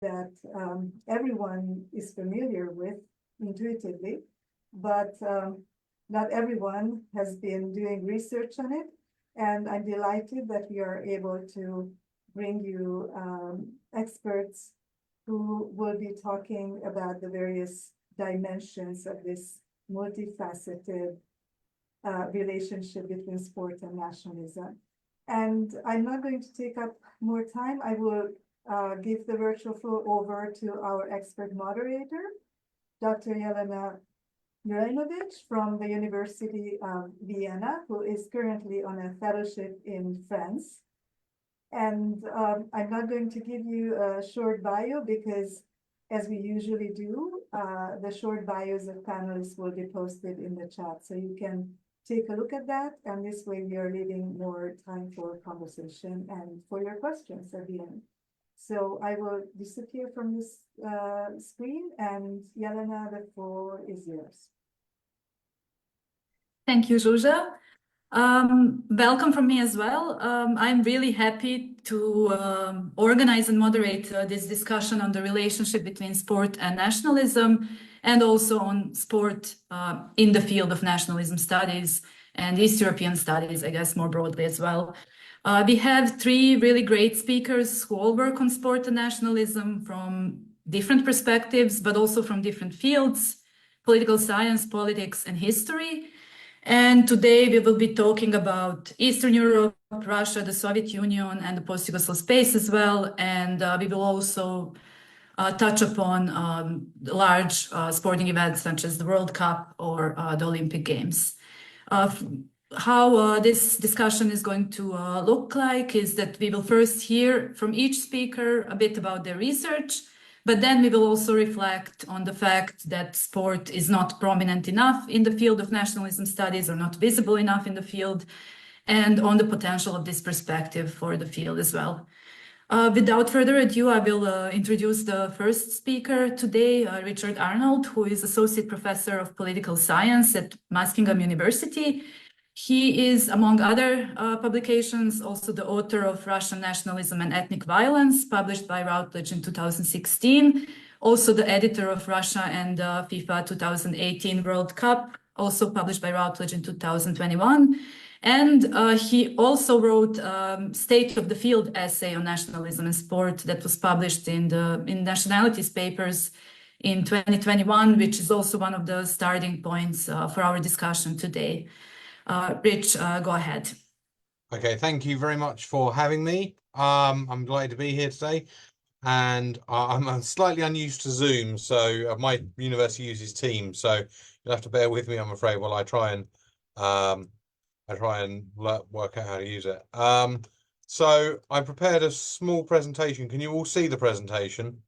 that everyone is familiar with intuitively, but not everyone has been doing research on it. And I'm delighted that we are able to bring you experts who will be talking about the various dimensions of this multifaceted relationship between sport and nationalism. And I'm not going to take up more time. I will give the virtual floor over to our expert moderator, Dr. Jelena Milanovic from the University of Vienna, who is currently on a fellowship in France. And I'm not going to give you a short bio because, as we usually do, the short bios of panelists will be posted in the chat. So you can take a look at that. And this way we are leaving more time for conversation and for your questions at the end. So I will disappear from this screen, and Jelena, the floor is yours. Thank you, Zsuzsa. Welcome from me as well. I'm really happy to organize and moderate this discussion on the relationship between sport and nationalism, and also on sport in the field of nationalism studies and East European studies, I guess, more broadly as well. We have three really great speakers who all work on sport and nationalism from different perspectives, but also from different fields: political science, politics, and history. And today we will be talking about Eastern Europe, Russia, the Soviet Union, and the post-Yugoslav space as well. And we will also touch upon large sporting events such as the World Cup or the Olympic Games. How this discussion is going to look like is that we will first hear from each speaker a bit about their research, but then we will also reflect on the fact that sport is not prominent enough in the field of nationalism studies, or not visible enough in the field, and on the potential of this perspective for the field as well. Without further ado, I will introduce the first speaker today, Richard Arnold, who is Associate Professor of Political Science at Muskingum University. He is, among other publications, also the author of Russian Nationalism and Ethnic Violence, published by Routledge in 2016, also the editor of Russia and FIFA 2018 World Cup, also published by Routledge in 2021. And he also wrote State of the Field essay on nationalism and sport that was published in Nationalities papers in 2021, which is also one of the starting points for our discussion today. Rich, go ahead. Okay, thank you very much for having me. I'm delighted to be here today, and I'm slightly unused to Zoom, so my university uses Teams, so you'll have to bear with me, I'm afraid, while I try and work out how to use it. So I prepared a small presentation. Can you all see the presentation?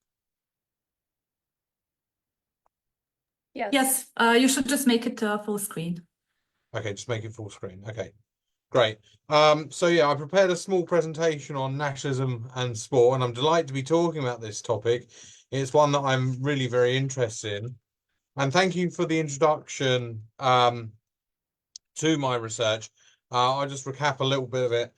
Yes. Yes, you should just make it full screen. Okay, just make it full screen. Okay, great. So yeah, I prepared a small presentation on nationalism and sport, and I'm delighted to be talking about this topic. It's one that I'm really very interested in. And thank you for the introduction to my research. I'll just recap a little bit of it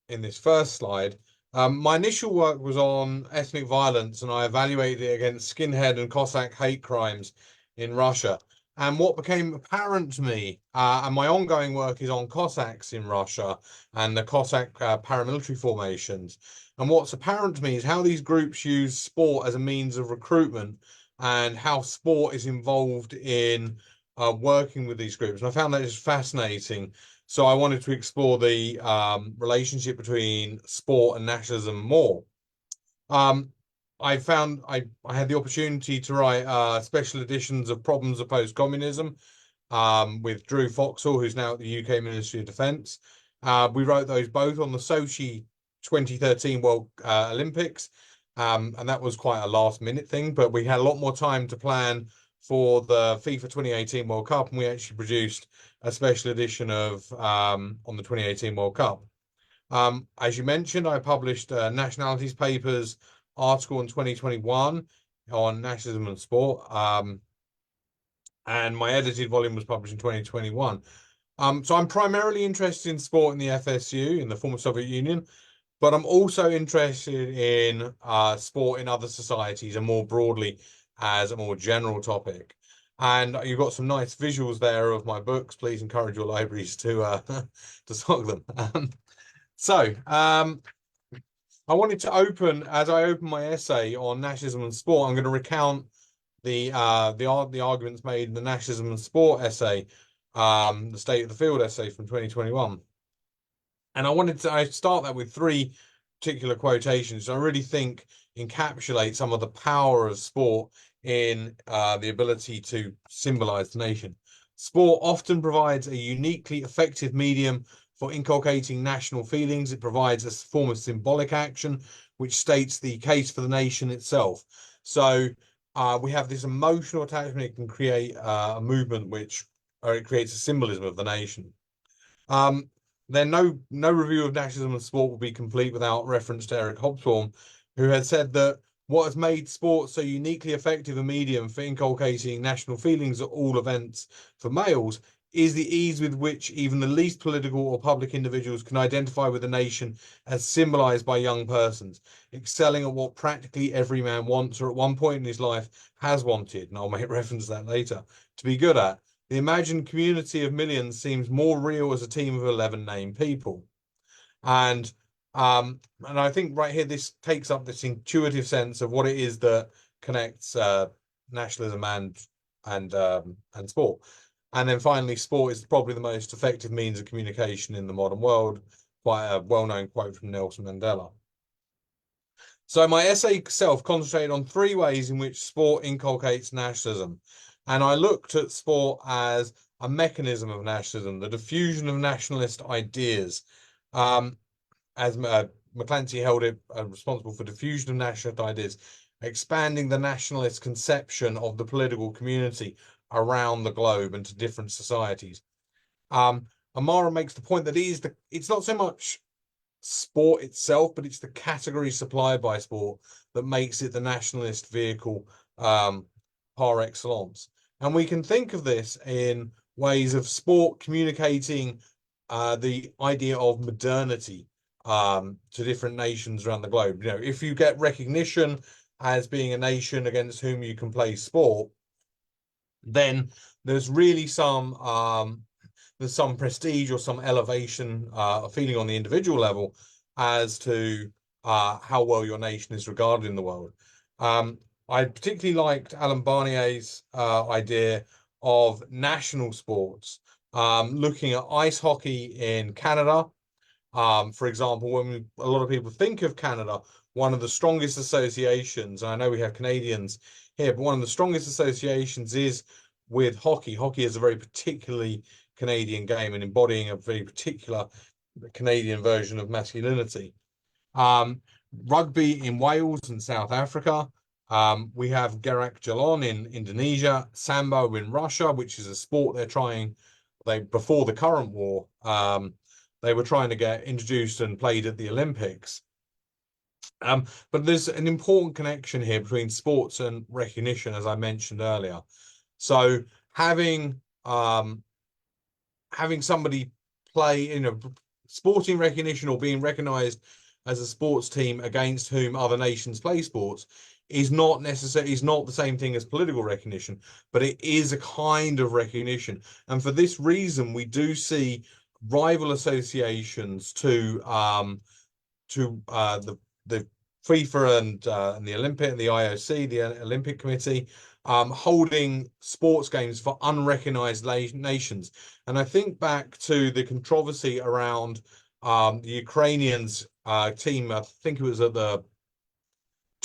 in this first slide. My initial work was on ethnic violence, and I evaluated it against skinhead and Cossack hate crimes in Russia. And what became apparent to me, and my ongoing work is on Cossacks in Russia and the Cossack paramilitary formations. And what's apparent to me is how these groups use sport as a means of recruitment, and how sport is involved in working with these groups. And I found that just fascinating. So I wanted to explore the relationship between sport and nationalism more. I had the opportunity to write special editions of Problems of Post-Communism with Drew Foxall, who's now at the UK Ministry of Defence. We wrote those both on the Sochi 2013 World Olympics, and that was quite a last-minute thing, but we had a lot more time to plan for the FIFA 2018 World Cup, and we actually produced a special edition of on the 2018 World Cup. As you mentioned, I published Nationalities papers article in 2021 on nationalism and sport, and my edited volume was published in 2021. So I'm primarily interested in sport in the FSU, in the former Soviet Union, but I'm also interested in sport in other societies and more broadly as a more general topic. And you've got some nice visuals there of my books. Please encourage your libraries to to stock them. I wanted to open, as I open my essay on nationalism and sport, I'm going to recount the arguments made in the nationalism and sport essay, the state of the field essay from 2021. And I start that with three particular quotations I really think encapsulate some of the power of sport in the ability to symbolize the nation. Sport often provides a uniquely effective medium for inculcating national feelings. It provides a form of symbolic action, which states the case for the nation itself. So we have this emotional attachment. It can create a movement or it creates a symbolism of the nation. Then no review of nationalism and sport will be complete without reference to Eric Hobsbawm, who had said that what has made sport so uniquely effective a medium for inculcating national feelings at all events for males is the ease with which even the least political or public individuals can identify with the nation as symbolized by young persons, excelling at what practically every man wants or at one point in his life has wanted, and I'll make reference to that later, to be good at. The imagined community of millions seems more real as a team of 11 named people. And I think right here, this takes up this intuitive sense of what it is that connects nationalism and sport. And then finally, sport is probably the most effective means of communication in the modern world. Quite a well-known quote from Nelson Mandela. So my essay itself concentrated on three ways in which sport inculcates nationalism. And I looked at sport as a mechanism of nationalism, the diffusion of nationalist ideas. As McClancy held it responsible for diffusion of nationalist ideas, expanding the nationalist conception of the political community around the globe and to different societies. Amara makes the point that it's not so much sport itself, but it's the category supplied by sport that makes it the nationalist vehicle par excellence. And we can think of this in ways of sport communicating the idea of modernity to different nations around the globe. You know, if you get recognition as being a nation against whom you can play sport, then there's really some prestige or some elevation, a feeling on the individual level as to how well your nation is regarded in the world. I particularly liked Alan Barnier's idea of national sports, looking at ice hockey in Canada. For example, when a lot of people think of Canada, one of the strongest associations, I know we have Canadians here, but one of the strongest associations is with hockey. Hockey is a very particularly Canadian game and embodying a very particular Canadian version of masculinity. Rugby in Wales and South Africa. We have Gerak Jalon in Indonesia, Sambo in Russia, which is a sport before the current war, they were trying to get introduced and played at the Olympics. But there's an important connection here between sports and recognition, as I mentioned earlier. So having somebody play, sporting recognition or being recognized as a sports team against whom other nations play sports is not the same thing as political recognition, but it is a kind of recognition. And for this reason, we do see rival associations to the FIFA and the Olympic and the IOC, the Olympic Committee, holding sports games for unrecognized nations. And I think back to the controversy around the Ukrainians team. I think it was at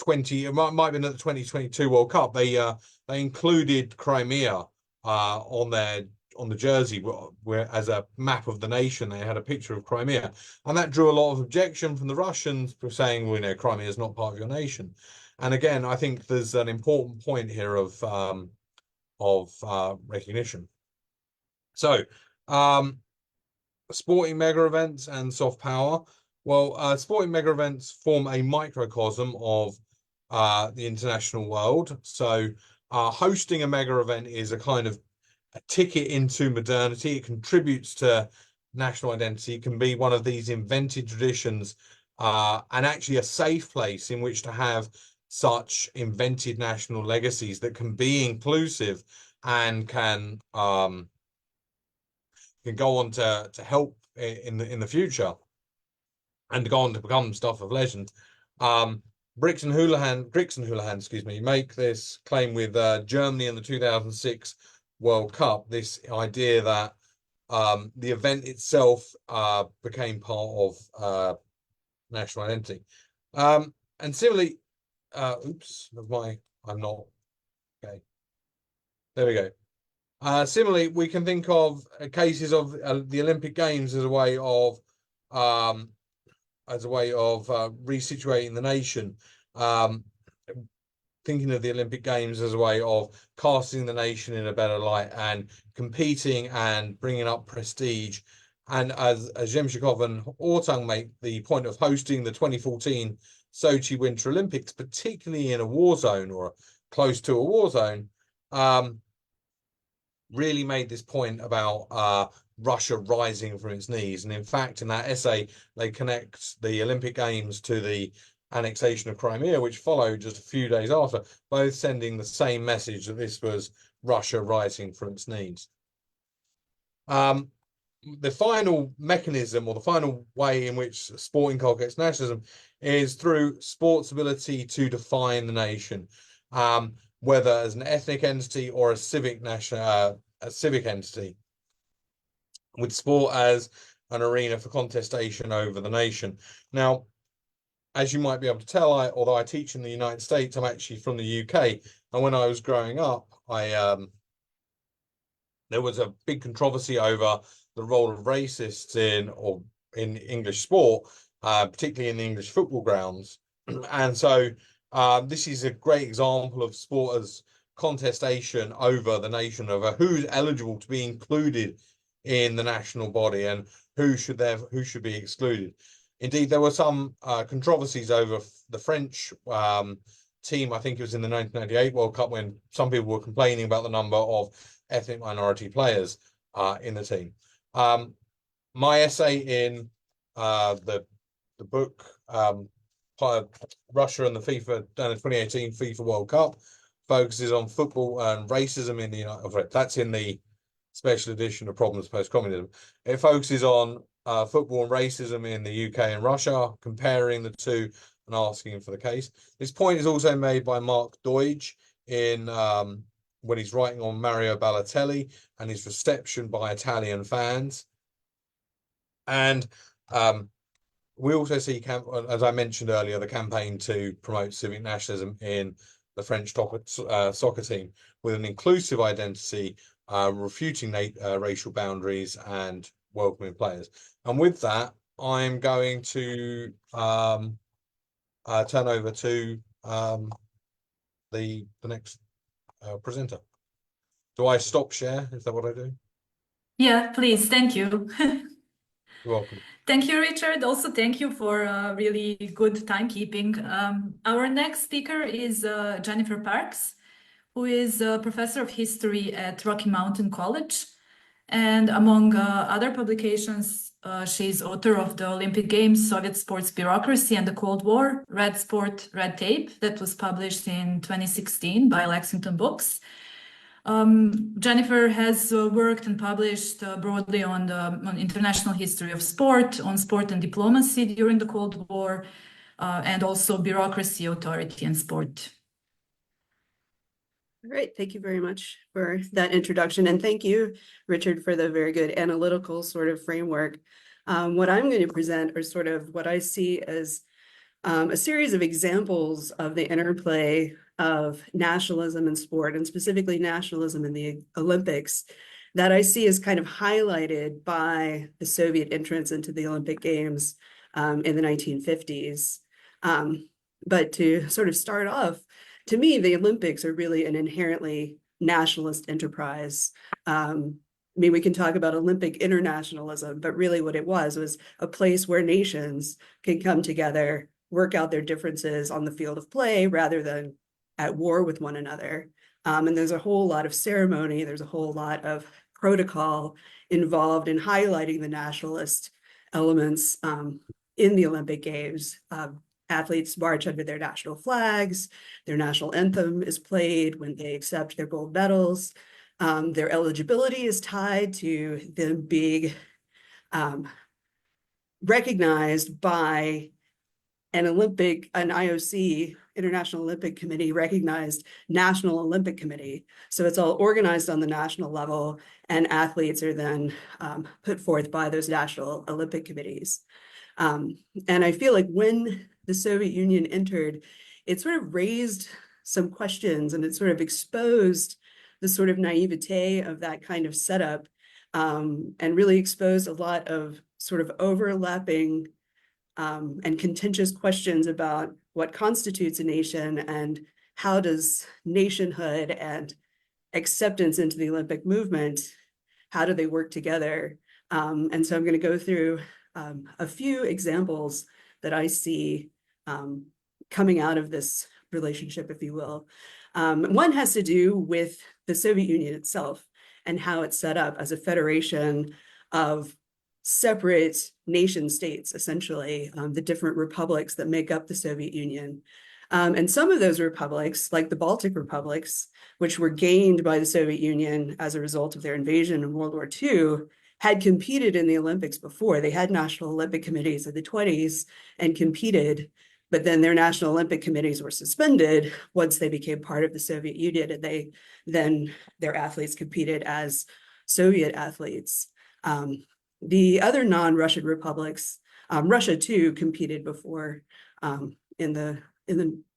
it might have been at the 2022 World Cup. They included Crimea on the jersey where as a map of the nation. They had a picture of Crimea, and that drew a lot of objection from the Russians for saying, well, Crimea is not part of your nation. And again, I think there's an important point here of recognition. So sporting mega events and soft power. Well, sporting mega events form a microcosm of the international world. So hosting a mega event is a kind of a ticket into modernity. It contributes to national identity. It can be one of these invented traditions and actually a safe place in which to have such invented national legacies that can be inclusive and can go on to help in the future and to go on to become stuff of legend. Grix and Houlihan, excuse me, make this claim with Germany in the 2006 World Cup, this idea that the event itself became part of national identity. And similarly, I'm not, okay. There we go. Similarly, we can think of cases of the Olympic Games as a way of resituating the nation. Thinking of the Olympic Games as a way of casting the nation in a better light and competing and bringing up prestige. And as Zemshikov and Ortung make the point of hosting the 2014 Sochi Winter Olympics, particularly in a war zone or close to a war zone, really made this point about Russia rising from its knees. And in fact, in that essay, they connect the Olympic Games to the annexation of Crimea, which followed just a few days after, both sending the same message that this was Russia rising from its knees. The final mechanism, or the final way in which sport inculcates nationalism, is through sport's ability to define the nation, whether as an ethnic entity or a civic entity, with sport as an arena for contestation over the nation. Now, as you might be able to tell, although I teach in the United States, I'm actually from the UK. And when I was growing up, there was a big controversy over the role of racists in English sport, particularly in the English football grounds. And so this is a great example of sport as contestation over the nation, over who's eligible to be included in the national body and who should be excluded. Indeed, there were some controversies over the French team. I think it was in the 1998 World Cup, when some people were complaining about the number of ethnic minority players in the team. My essay in the book Russia and the 2018 FIFA World Cup focuses on football and racism in the United States. That's in the special edition of Problems Post-Communism. It focuses on football and racism in the UK and Russia, comparing the two and asking for the case. This point is also made by Mark Deutsch in when he's writing on Mario Balotelli and his reception by Italian fans. And we also see, as I mentioned earlier, the campaign to promote civic nationalism in the French soccer team with an inclusive identity, refuting racial boundaries and welcoming players. And with that, I'm going to turn over to the next presenter. Do I stop share? Is that what I do? Yeah, please. Thank you. You're welcome. Thank you, Richard. Also, thank you for really good timekeeping. Our next speaker is Jennifer Parks, who is a professor of history at Rocky Mountain College. And among other publications, she's author of the Olympic Games, Soviet Sports Bureaucracy and the Cold War, Red Sport, Red Tape, that was published in 2016 by Lexington Books. Jennifer has worked and published broadly on international history of sport, on sport and diplomacy during the Cold War, and also bureaucracy, authority, and sport. All right, thank you very much for that introduction. And thank you, Richard, for the very good analytical sort of framework. What I'm going to present are sort of what I see as a series of examples of the interplay of nationalism and sport, and specifically nationalism in the Olympics, that I see as kind of highlighted by the Soviet entrance into the Olympic Games in the 1950s. But to sort of start off, to me, the Olympics are really an inherently nationalist enterprise. I mean, we can talk about Olympic internationalism, but really what it was a place where nations can come together, work out their differences on the field of play rather than at war with one another. And there's a whole lot of ceremony, there's a whole lot of protocol involved in highlighting the nationalist elements in the Olympic Games. Athletes march under their national flags, their national anthem is played when they accept their gold medals. Their eligibility is tied to them being recognized by an IOC, International Olympic Committee recognized National Olympic Committee. So it's all organized on the national level, and athletes are then put forth by those national Olympic committees. And I feel like when the Soviet Union entered, it sort of raised some questions, and it sort of exposed the sort of naivete of that kind of setup, and really exposed a lot of sort of overlapping and contentious questions about what constitutes a nation and how does nationhood and acceptance into the Olympic movement, how do they work together? And so I'm going to go through a few examples that I see coming out of this relationship, if you will. One has to do with the Soviet Union itself and how it's set up as a federation of separate nation states, essentially, the different republics that make up the Soviet Union. And some of those republics, like the Baltic republics, which were gained by the Soviet Union as a result of their invasion in World War II, had competed in the Olympics before. They had national Olympic committees in the 1920s and competed, but then their national Olympic committees were suspended once they became part of the Soviet Union, and then their athletes competed as Soviet athletes. The other non-Russian republics, Russia too competed before in the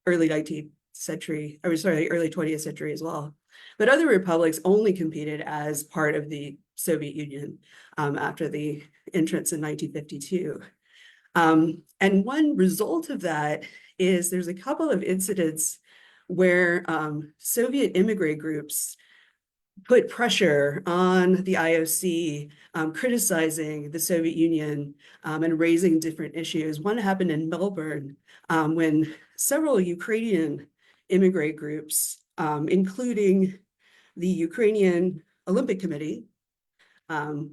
early 19th century, early 20th century as well. But other republics only competed as part of the Soviet Union after the entrance in 1952. And one result of that is there's a couple of incidents where Soviet immigrant groups put pressure on the IOC, criticizing the Soviet Union and raising different issues. One happened in Melbourne when several Ukrainian immigrant groups, including the Ukrainian Olympic Committee,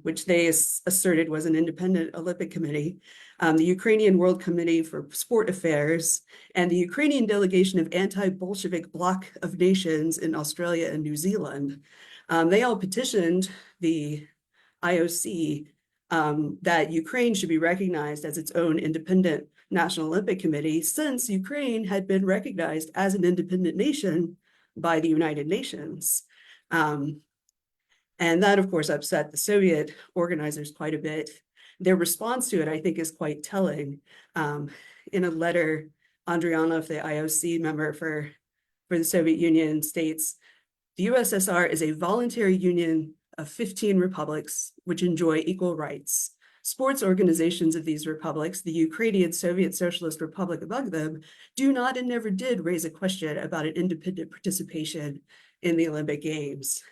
which they asserted was an independent Olympic committee, the Ukrainian World Committee for Sport Affairs, and the Ukrainian delegation of anti-Bolshevik bloc of nations in Australia and New Zealand. They all petitioned the IOC that Ukraine should be recognized as its own independent National Olympic Committee, since Ukraine had been recognized as an independent nation by the United Nations. And that, of course, upset the Soviet organizers quite a bit. Their response to it, I think, is quite telling. In a letter, Andrianov, the IOC member for the Soviet Union, states, "The USSR is a voluntary union of 15 republics which enjoy equal rights. Sports organizations of these republics, the Ukrainian Soviet Socialist Republic among them, do not and never did raise a question about an independent participation in the Olympic Games."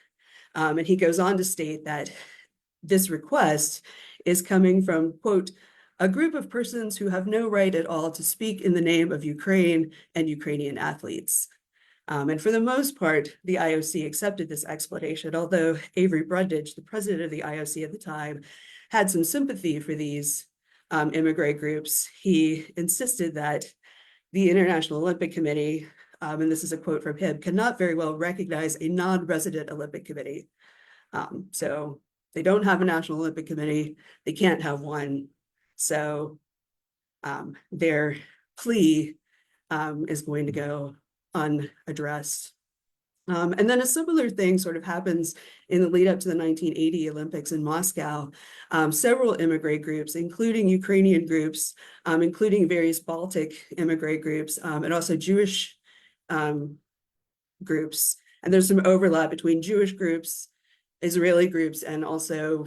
And he goes on to state that this request is coming from, quote, "a group of persons who have no right at all to speak in the name of Ukraine and Ukrainian athletes." And for the most part, the IOC accepted this explanation, although Avery Brundage, the president of the IOC at the time, had some sympathy for these immigrant groups. He insisted that the International Olympic Committee, and this is a quote from him, "cannot very well recognize a non-resident Olympic committee." So they don't have a National Olympic Committee, they can't have one. So their plea is going to go unaddressed. And then a similar thing sort of happens in the lead up to the 1980 Olympics in Moscow. Several immigrant groups, including Ukrainian groups, including various Baltic immigrant groups, and also Jewish groups. And there's some overlap between Jewish groups, Israeli groups, and also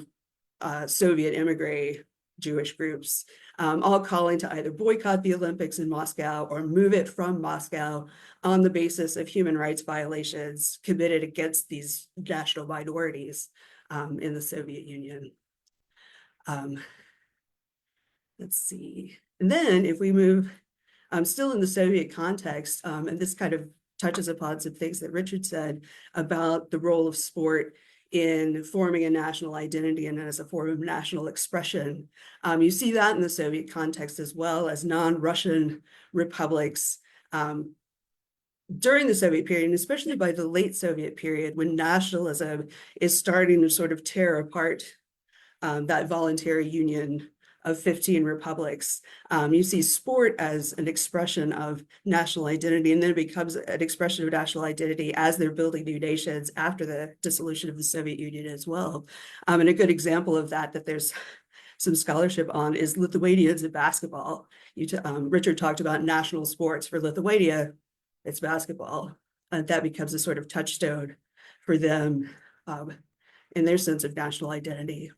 Soviet immigrant Jewish groups, all calling to either boycott the Olympics in Moscow or move it from Moscow on the basis of human rights violations committed against these national minorities in the Soviet Union. Let's see. And then if we move, still in the Soviet context, and this kind of touches upon some things that Richard said about the role of sport in forming a national identity and as a form of national expression. You see that in the Soviet context as well as non-Russian republics during the Soviet period, and especially by the late Soviet period, when nationalism is starting to sort of tear apart that voluntary union of 15 republics. You see sport as an expression of national identity, and then it becomes an expression of national identity as they're building new nations after the dissolution of the Soviet Union as well. And a good example of that there's some scholarship on is Lithuanians in basketball. Richard talked about national sports for Lithuania. It's basketball, and that becomes a sort of touchstone for them in their sense of national identity.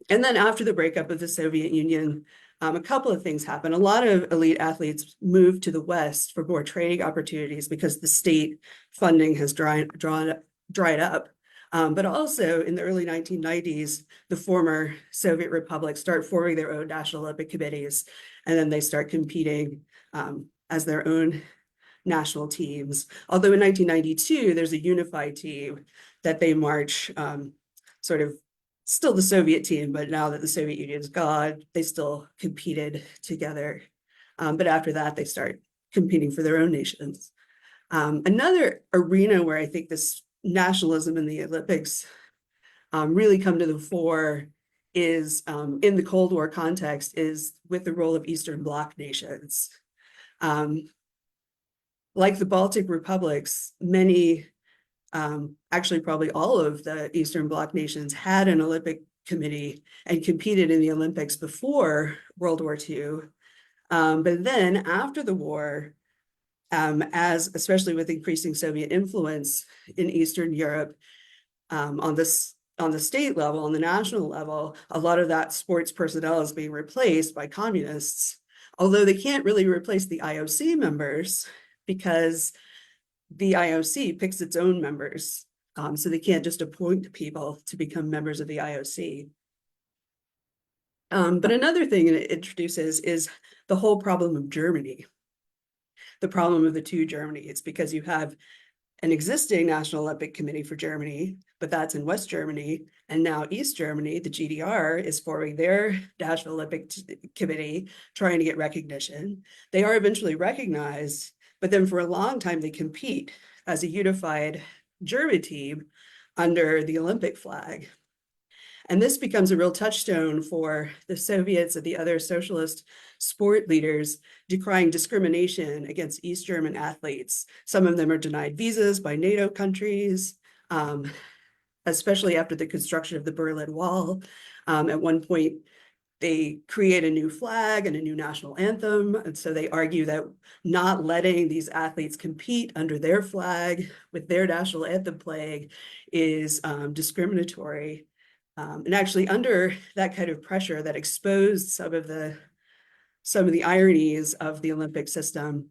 And then after the breakup of the Soviet Union, a couple of things happened. A lot of elite athletes moved to the West for more training opportunities because the state funding has dried up. But also in the early 1990s, the former Soviet republics start forming their own National Olympic Committees, and then they start competing as their own national teams. Although in 1992, there's a unified team that they march sort of still the Soviet team, but now that the Soviet Union's gone, they still competed together. But after that, they start competing for their own nations. Another arena where I think this nationalism in the Olympics really come to the fore is in the Cold War context is with the role of Eastern Bloc nations. Like the Baltic republics, many actually probably all of the Eastern Bloc nations had an Olympic committee and competed in the Olympics before World War II. But then after the war, especially with increasing Soviet influence in Eastern Europe, on the state level, on the national level, a lot of that sports personnel is being replaced by communists, although they can't really replace the IOC members because the IOC picks its own members, so they can't just appoint people to become members of the IOC. But another thing it introduces is the whole problem of Germany, the problem of the two Germanys, because you have an existing National Olympic Committee for Germany, but that's in West Germany, and now East Germany, the GDR, is forming their National Olympic Committee, trying to get recognition. They are eventually recognized, but then for a long time, they compete as a unified German team under the Olympic flag. And this becomes a real touchstone for the Soviets and the other socialist sport leaders decrying discrimination against East German athletes. Some of them are denied visas by NATO countries, especially after the construction of the Berlin Wall. At one point, they create a new flag and a new national anthem. And so they argue that not letting these athletes compete under their flag with their national anthem playing is discriminatory. And actually under that kind of pressure that exposed some of the ironies of the Olympic system,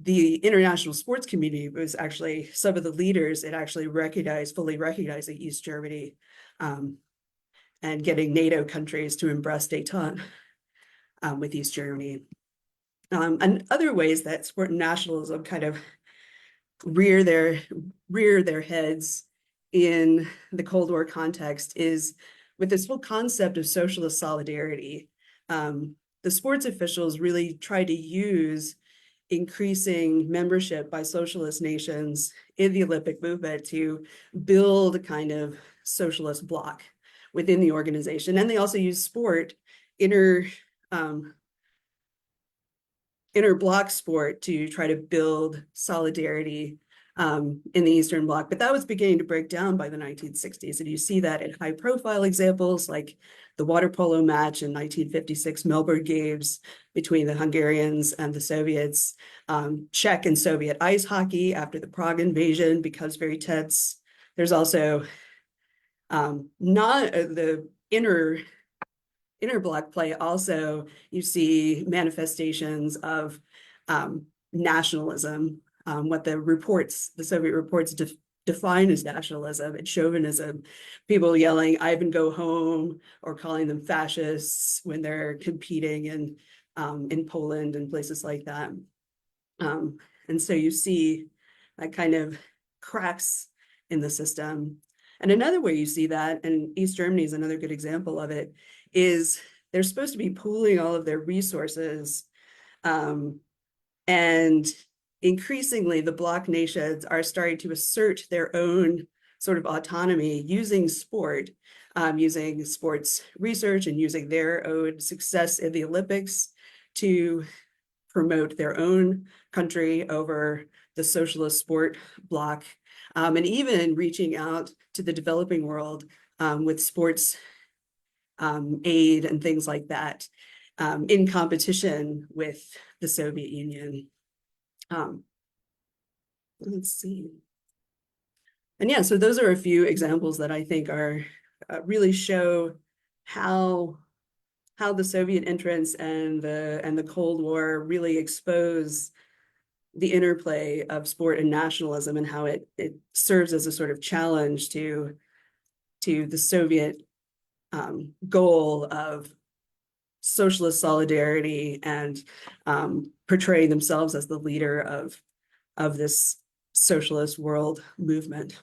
the international sports community was actually, some of the leaders, it actually fully recognizing East Germany, and getting NATO countries to embrace détente with East Germany. And other ways that sport and nationalism kind of rear their heads in the Cold War context is with this whole concept of socialist solidarity. The sports officials really try to use increasing membership by socialist nations in the Olympic movement to build a kind of socialist bloc within the organization. And they also use sport, inter bloc sport, to try to build solidarity in the Eastern Bloc. But that was beginning to break down by the 1960s. And you see that in high profile examples like the water polo match in 1956 Melbourne Games between the Hungarians and the Soviets. Czech and Soviet ice hockey after the Prague invasion becomes very tense. There's also not the inner bloc play. Also, you see manifestations of nationalism, what the Soviet reports define as nationalism and chauvinism, people yelling "Ivan, go home" or calling them fascists when they're competing in Poland and places like that. And so you see that kind of cracks in the system. And another way you see that, and East Germany is another good example of it, is they're supposed to be pooling all of their resources. And increasingly, the bloc nations are starting to assert their own sort of autonomy using sport, using sports research and using their own success in the Olympics to promote their own country over the socialist sport bloc, and even reaching out to the developing world with sports aid and things like that, in competition with the Soviet Union. Let's see. And yeah, so those are a few examples that I think are really show how the Soviet entrance and the Cold War really expose the interplay of sport and nationalism, and how it serves as a sort of challenge to the Soviet goal of socialist solidarity and portraying themselves as the leader of this socialist world movement.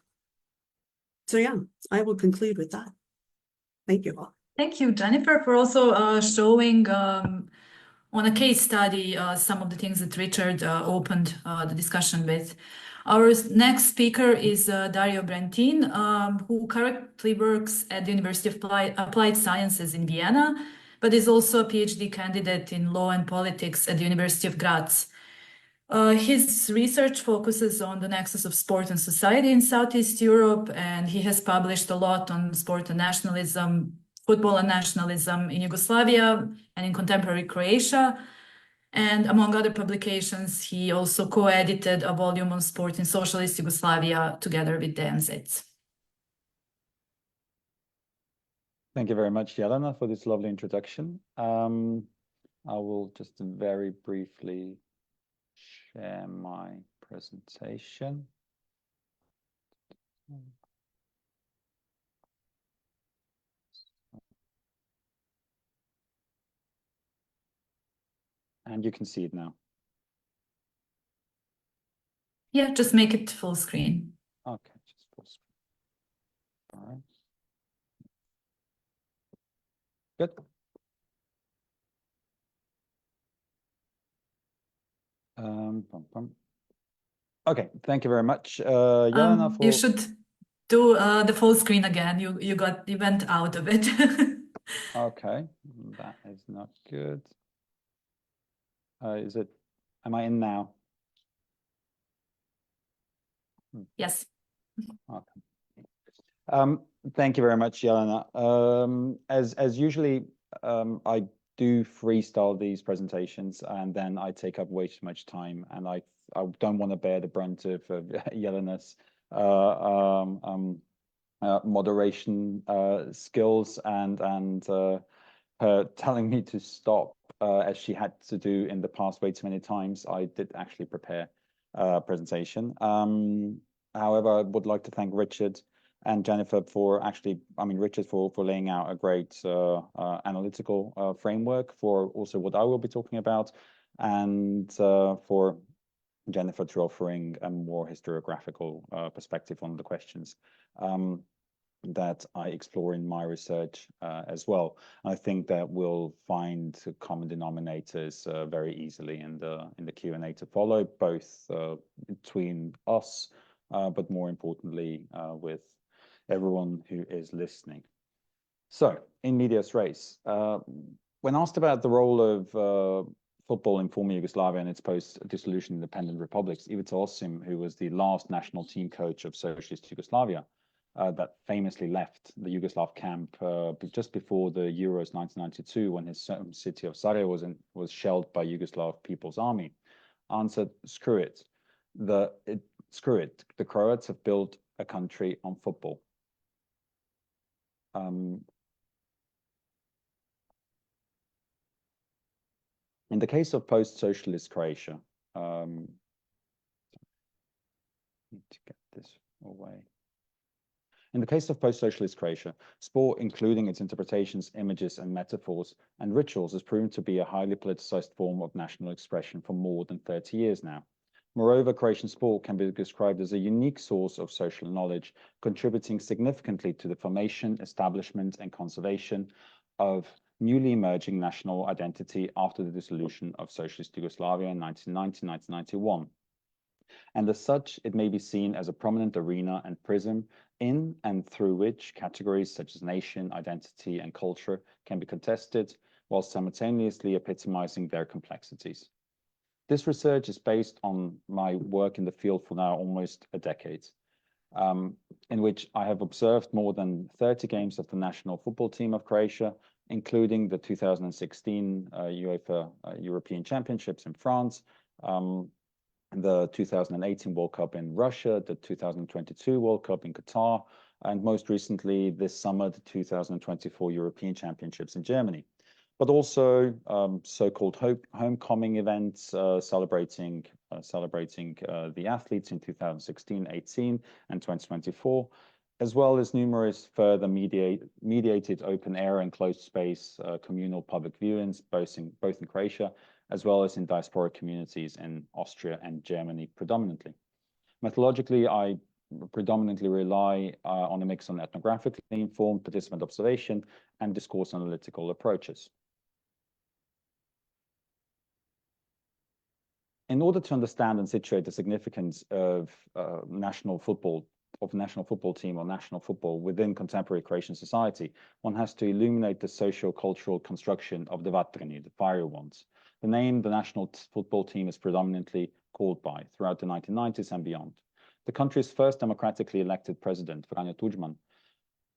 So yeah, I will conclude with that. Thank you all. Thank you, Jennifer, for also showing on a case study some of the things that Richard opened the discussion with. Our next speaker is Dario Brentin, who currently works at the University of Applied Sciences in Vienna, but is also a PhD candidate in law and politics at the University of Graz. His research focuses on the nexus of sport and society in Southeast Europe, and he has published a lot on sport and nationalism, football and nationalism in Yugoslavia and in contemporary Croatia. And among other publications, he also co-edited a volume on sport in socialist Yugoslavia together with Dan Zitz. Thank you very much, Jelena, for this lovely introduction. I will just very briefly share my presentation. And you can see it now. Yeah, just make it full screen. Okay, just full screen. All right. Good. Okay, thank you very much, Jelena. You should do the full screen again. You went out of it. Okay, that is not good. Am I in now? Yes. Okay. Thank you very much, Jelena. As usually, I do freestyle these presentations, and then I take up way too much time, and I don't want to bear the brunt of Jelena's moderation skills and her telling me to stop, as she had to do in the past way too many times. I did actually prepare a presentation. However, I would like to thank Richard and Jennifer for Richard for laying out a great analytical framework for also what I will be talking about, and for Jennifer to offering a more historiographical perspective on the questions that I explore in my research as well. I think that we'll find common denominators very easily in the Q&A to follow, both between us, but more importantly with everyone who is listening. So, in medias res, when asked about the role of football in former Yugoslavia and its post-dissolution independent republics, Ivica Osim, who was the last national team coach of socialist Yugoslavia, that famously left the Yugoslav camp just before the Euros 1992, when his city of Sarajevo was shelled by Yugoslav People's Army, answered, screw it. The Croats have built a country on football. In the case of post-socialist Croatia, need to get this away. In the case of post-socialist Croatia, sport, including its interpretations, images, and metaphors and rituals, has proven to be a highly politicized form of national expression for more than 30 years now. Moreover, Croatian sport can be described as a unique source of social knowledge, contributing significantly to the formation, establishment, and conservation of newly emerging national identity after the dissolution of Socialist Yugoslavia in 1990-1991. And as such, it may be seen as a prominent arena and prism in and through which categories such as nation, identity, and culture can be contested, while simultaneously epitomizing their complexities. This research is based on my work in the field for now almost a decade, in which I have observed more than 30 games of the national football team of Croatia, including the 2016 UEFA European Championships in France, the 2018 World Cup in Russia, the 2022 World Cup in Qatar, and most recently this summer, the 2024 European Championships in Germany. But also so-called homecoming events celebrating the athletes in 2016, 18, and 2024, as well as numerous further mediated open air and closed space communal public viewings, both in Croatia, as well as in diasporic communities in Austria and Germany predominantly. Methodologically, I predominantly rely on a mix of ethnographically informed participant observation and discourse analytical approaches. In order to understand and situate the significance of national football team or national football within contemporary Croatian society, one has to illuminate the socio-cultural construction of the vatreni, the fiery ones. The name the national football team is predominantly called by throughout the 1990s and beyond. The country's first democratically elected president, Franjo Tuđman,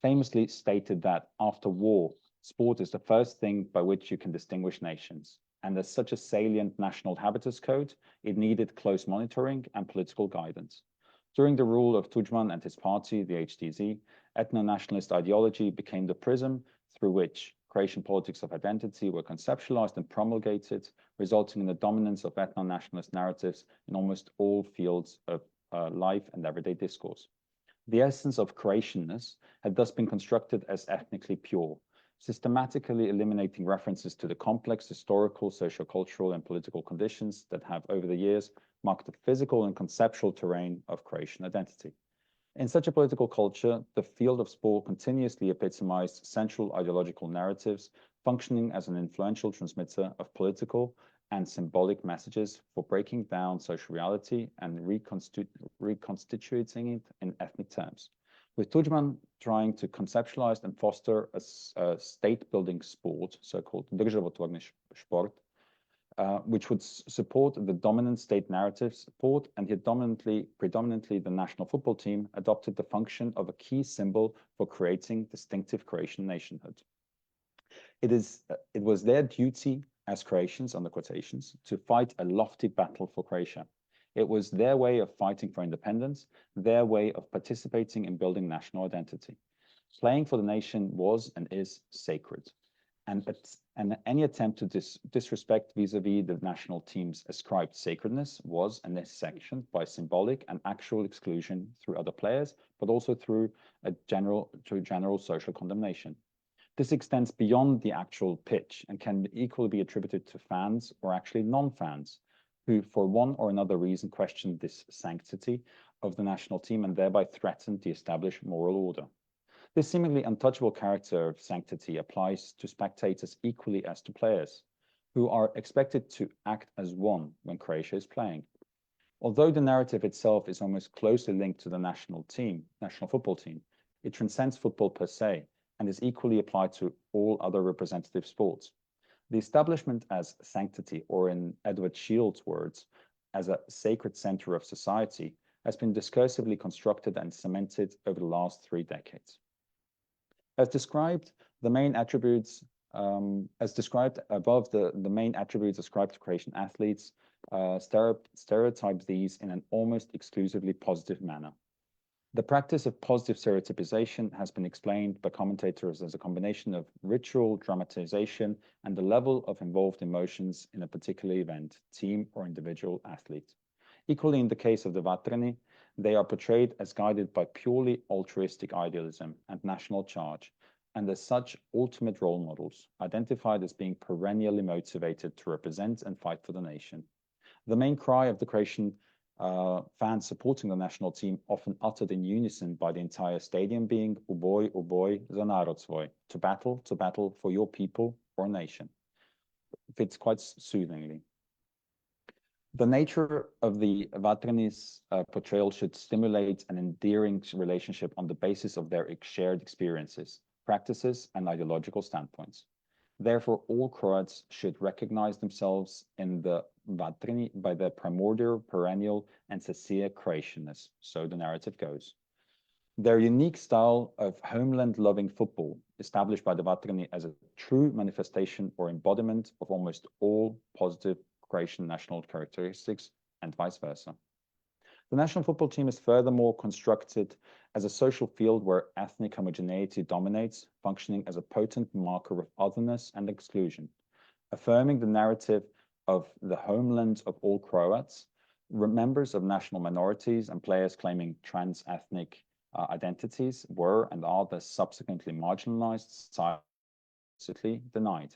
famously stated that after war, sport is the first thing by which you can distinguish nations. And as such a salient national habitus code, it needed close monitoring and political guidance. During the rule of Tuđman and his party, the HDZ, ethno-nationalist ideology became the prism through which Croatian politics of identity were conceptualized and promulgated, resulting in the dominance of ethno-nationalist narratives in almost all fields of life and everyday discourse. The essence of Croatianness had thus been constructed as ethnically pure, systematically eliminating references to the complex historical, sociocultural, and political conditions that have over the years marked the physical and conceptual terrain of Croatian identity. In such a political culture, the field of sport continuously epitomized central ideological narratives, functioning as an influential transmitter of political and symbolic messages for breaking down social reality and reconstituting it in ethnic terms. With Tuđman trying to conceptualize and foster a state-building sport, so-called državotvorni sport, which would support the dominant state narrative support, and yet predominantly the national football team adopted the function of a key symbol for creating distinctive Croatian nationhood. It was their duty as Croatians, under quotations, to fight a lofty battle for Croatia. It was their way of fighting for independence, their way of participating in building national identity. Playing for the nation was and is sacred. And any attempt to disrespect vis-a-vis the national team's ascribed sacredness was and is sanctioned by symbolic and actual exclusion through other players, but also through general social condemnation. This extends beyond the actual pitch and can equally be attributed to fans or actually non-fans who, for one or another reason, questioned this sanctity of the national team and thereby threatened the established moral order. This seemingly untouchable character of sanctity applies to spectators equally as to players, who are expected to act as one when Croatia is playing. Although the narrative itself is almost closely linked to the national football team, it transcends football per se and is equally applied to all other representative sports. The establishment as sanctity, or in Edward Shield's words, as a sacred center of society, has been discursively constructed and cemented over the last 3 decades. As described, the main attributes, as described above, the main attributes ascribed to Croatian athletes stereotype these in an almost exclusively positive manner. The practice of positive stereotypization has been explained by commentators as a combination of ritual dramatization and the level of involved emotions in a particular event, team, or individual athlete. Equally, in the case of the vatreni, they are portrayed as guided by purely altruistic idealism and national charge, and as such, ultimate role models, identified as being perennially motivated to represent and fight for the nation. The main cry of the Croatian fans supporting the national team often uttered in unison by the entire stadium being uboj za narod svoj, to battle for your people or nation. Fits quite soothingly. The nature of the Vatreni's portrayal should stimulate an endearing relationship on the basis of their shared experiences, practices, and ideological standpoints. Therefore, all Croats should recognize themselves in the Vatreni by their primordial, perennial, and sincere Croatianness, so the narrative goes. Their unique style of homeland-loving football, established by the Vatreni as a true manifestation or embodiment of almost all positive Croatian national characteristics, and vice versa. The national football team is furthermore constructed as a social field where ethnic homogeneity dominates, functioning as a potent marker of otherness and exclusion, affirming the narrative of the homeland of all Croats, members of national minorities and players claiming trans-ethnic identities were and are thus subsequently marginalized, explicitly denied.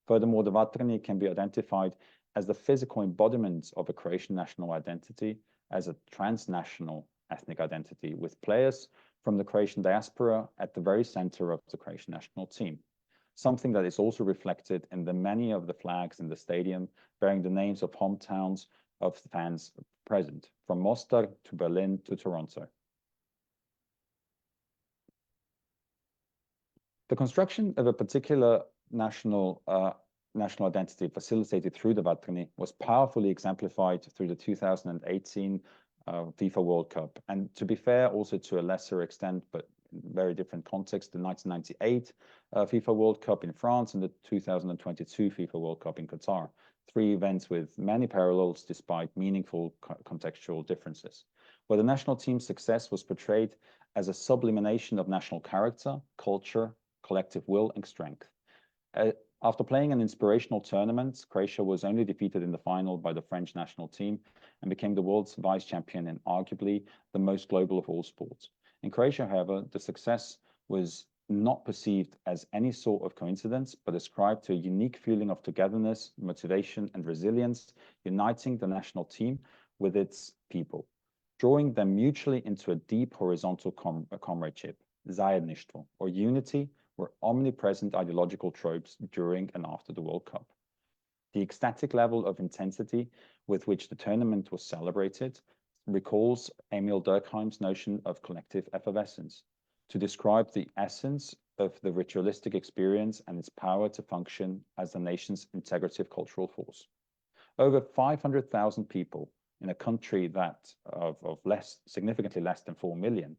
Furthermore, the Vatreni can be identified as the physical embodiment of a Croatian national identity, as a transnational ethnic identity, with players from the Croatian diaspora at the very center of the Croatian national team. Something that is also reflected in the many of the flags in the stadium, bearing the names of hometowns of fans present, from Mostar to Berlin to Toronto. The construction of a particular national identity facilitated through the Vatreni was powerfully exemplified through the 2018 FIFA World Cup. And to be fair, also to a lesser extent, but very different context, the 1998 FIFA World Cup in France and the 2022 FIFA World Cup in Qatar. 3 events with many parallels despite meaningful contextual differences, where the national team's success was portrayed as a sublimation of national character, culture, collective will, and strength. After playing an inspirational tournament, Croatia was only defeated in the final by the French national team and became the world's vice champion in arguably the most global of all sports. In Croatia, however, the success was not perceived as any sort of coincidence, but ascribed to a unique feeling of togetherness, motivation, and resilience, uniting the national team with its people, drawing them mutually into a deep horizontal comradeship, zajedništvo, or unity, were omnipresent ideological tropes during and after the World Cup. The ecstatic level of intensity with which the tournament was celebrated recalls Emil Durkheim's notion of collective effervescence, to describe the essence of the ritualistic experience and its power to function as the nation's integrative cultural force. Over 500,000 people in a country that of significantly less than 4 million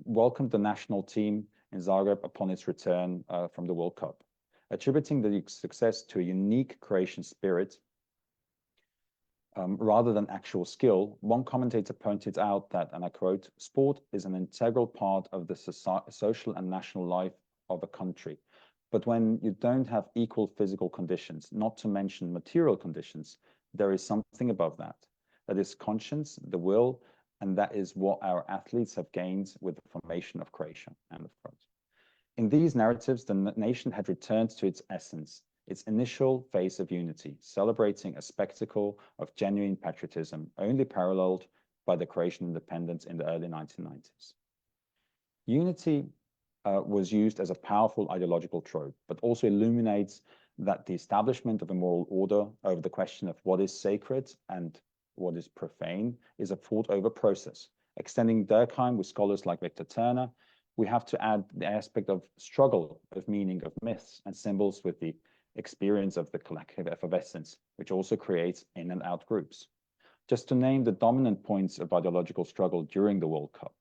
welcomed the national team in Zagreb upon its return from the World Cup, attributing the success to a unique Croatian spirit rather than actual skill. One commentator pointed out that, and I quote, "Sport is an integral part of the social and national life of a country. But when you don't have equal physical conditions, not to mention material conditions, there is something above that. That is conscience, the will, and that is what our athletes have gained with the formation of Croatia." End of quote. In these narratives, the nation had returned to its essence, its initial phase of unity, celebrating a spectacle of genuine patriotism, only paralleled by the Croatian independence in the early 1990s. Unity was used as a powerful ideological trope, but also illuminates that the establishment of a moral order over the question of what is sacred and what is profane is a thought-over process. Extending Durkheim with scholars like Victor Turner, we have to add the aspect of struggle, of meaning, of myths and symbols with the experience of the collective effervescence, which also creates in and out groups. Just to name the dominant points of ideological struggle during the World Cup: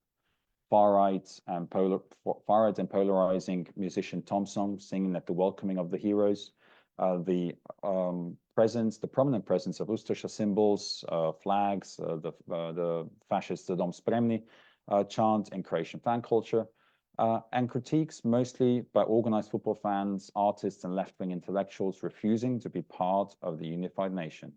far-right and polarizing musician Thompson singing at the welcoming of the heroes, the prominent presence of Ustasha symbols, flags, the fascist Dom Spremni chant in Croatian fan culture, and critiques mostly by organized football fans, artists, and left-wing intellectuals refusing to be part of the unified nation.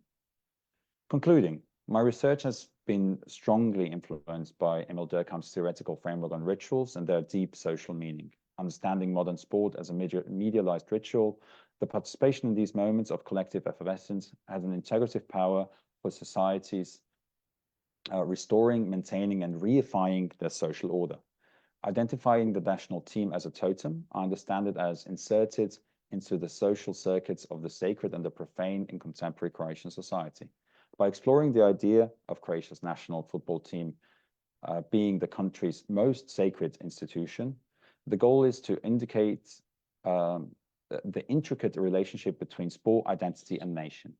Concluding, my research has been strongly influenced by Emil Durkheim's theoretical framework on rituals and their deep social meaning. Understanding modern sport as a medialized ritual, the participation in these moments of collective effervescence has an integrative power for societies restoring, maintaining, and reifying the social order. Identifying the national team as a totem, I understand it as inserted into the social circuits of the sacred and the profane in contemporary Croatian society. By exploring the idea of Croatia's national football team being the country's most sacred institution, the goal is to indicate the intricate relationship between sport, identity, and nation.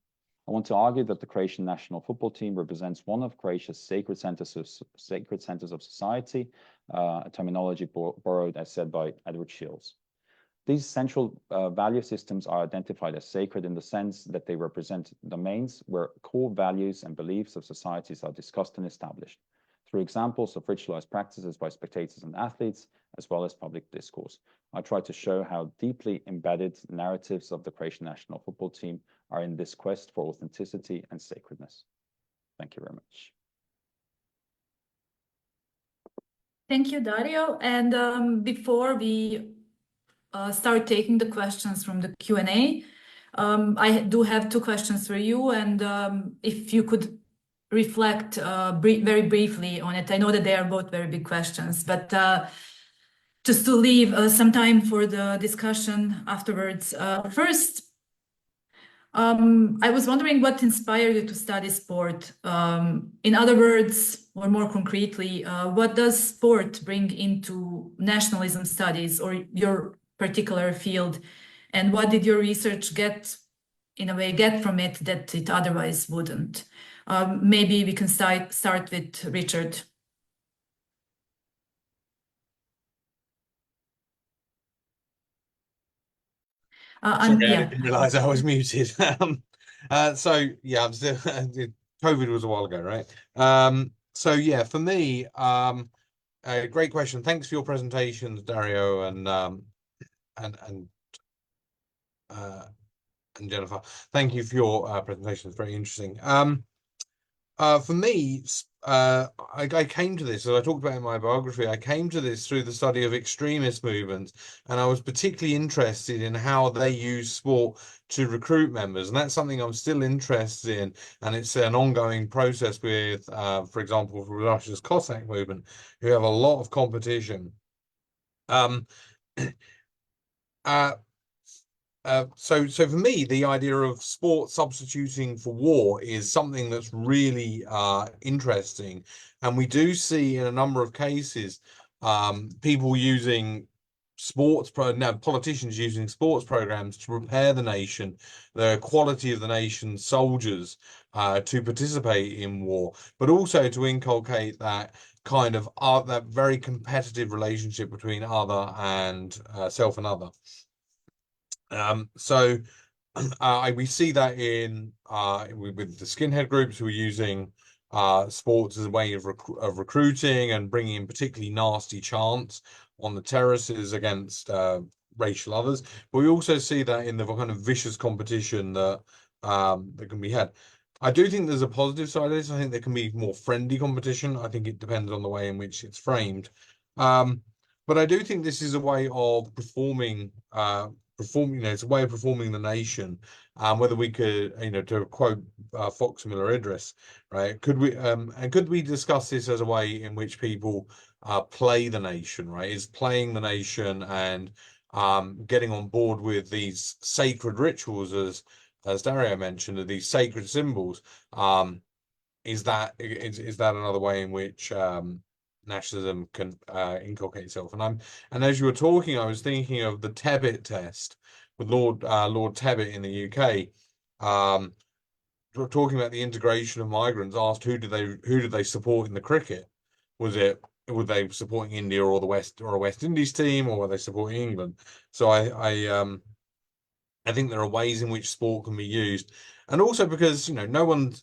I want to argue that the Croatian national football team represents one of Croatia's sacred centers of society, a terminology borrowed, as said, by Edward Shields. These central value systems are identified as sacred in the sense that they represent domains where core values and beliefs of societies are discussed and established, through examples of ritualized practices by spectators and athletes, as well as public discourse. I try to show how deeply embedded narratives of the Croatian national football team are in this quest for authenticity and sacredness. Thank you very much. Thank you, Dario. And before we start taking the questions from the Q&A, I do have two questions for you, and if you could reflect very briefly on it. I know that they are both very big questions, but just to leave some time for the discussion afterwards. First, I was wondering what inspired you to study sport. In other words, or more concretely, what does sport bring into nationalism studies or your particular field? And what did your research get from it that it otherwise wouldn't? Maybe we can start with Richard. Sorry, Yeah. I didn't realize I was muted. So yeah, I'm still COVID was a while ago, right? So yeah, for me, great question. Thanks for your presentations, Dario and Jennifer. Thank you for your presentations. Very interesting. For me, I came to this, as I talked about in my biography, I came to this through the study of extremist movements, and I was particularly interested in how they use sport to recruit members, and that's something I'm still interested in, and it's an ongoing process with, for example, for Russia's Cossack movement, who have a lot of competition. So for me, the idea of sport substituting for war is something that's really interesting. And we do see in a number of cases people using politicians using sports programs to prepare the nation, the quality of the nation's soldiers to participate in war, but also to inculcate that kind of that very competitive relationship between other and self and other. So we see that in with the skinhead groups who are using sports as a way of recruiting and bringing in particularly nasty chants on the terraces against racial others. But we also see that in the kind of vicious competition that that can be had. I do think there's a positive side of this. I think there can be more friendly competition. I think it depends on the way in which it's framed. But I do think this is a way of performing, it's a way of performing the nation. Whether we could, to quote Fox Miller Idris, right? Could we discuss this as a way in which people play the nation, right? Is playing the nation and getting on board with these sacred rituals, as Dario mentioned, of these sacred symbols. Is that another way in which nationalism can inculcate itself? And as you were talking, I was thinking of the Tebbit test with Lord Tebbit in the UK, talking about the integration of migrants. Asked who did they support in the cricket? Were they supporting India or the West or a West Indies team, or were they supporting England? So I think there are ways in which sport can be used, and also because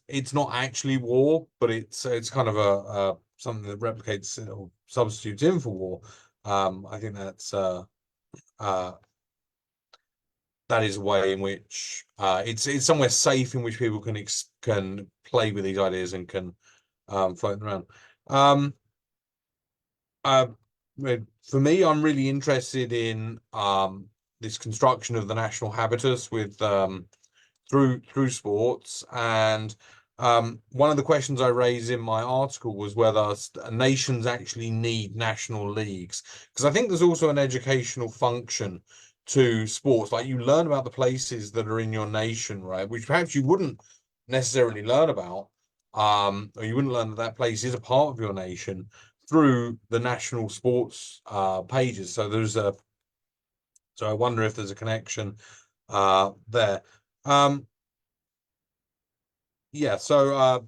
it's not actually war, but it's kind of a something that replicates or substitutes in for war. I think that is a way in which it's somewhere safe in which people can play with these ideas and can float them around. For me, I'm really interested in this construction of the national habitus with through sports, and One of the questions I raised in my article was whether nations actually need national leagues, because I think there's also an educational function to sports. Like, you learn about the places that are in your nation, right, which perhaps you wouldn't necessarily learn about, or you wouldn't learn that that place is a part of your nation through the national sports pages. So I wonder if there's a connection there. Yeah, so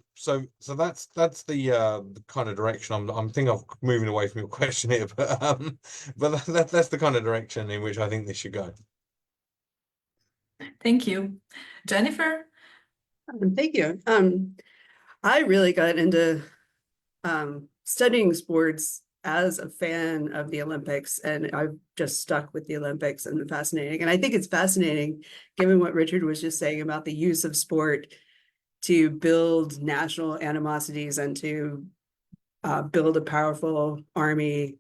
that's the kind of direction I'm thinking of moving away from your question here, but that's the kind of direction in which I think this should go. Thank you. Jennifer? Thank you. I really got into studying sports as a fan of the Olympics, and I've just stuck with the Olympics and fascinating. And I think it's fascinating, given what Richard was just saying about the use of sport to build national animosities and to build a powerful army.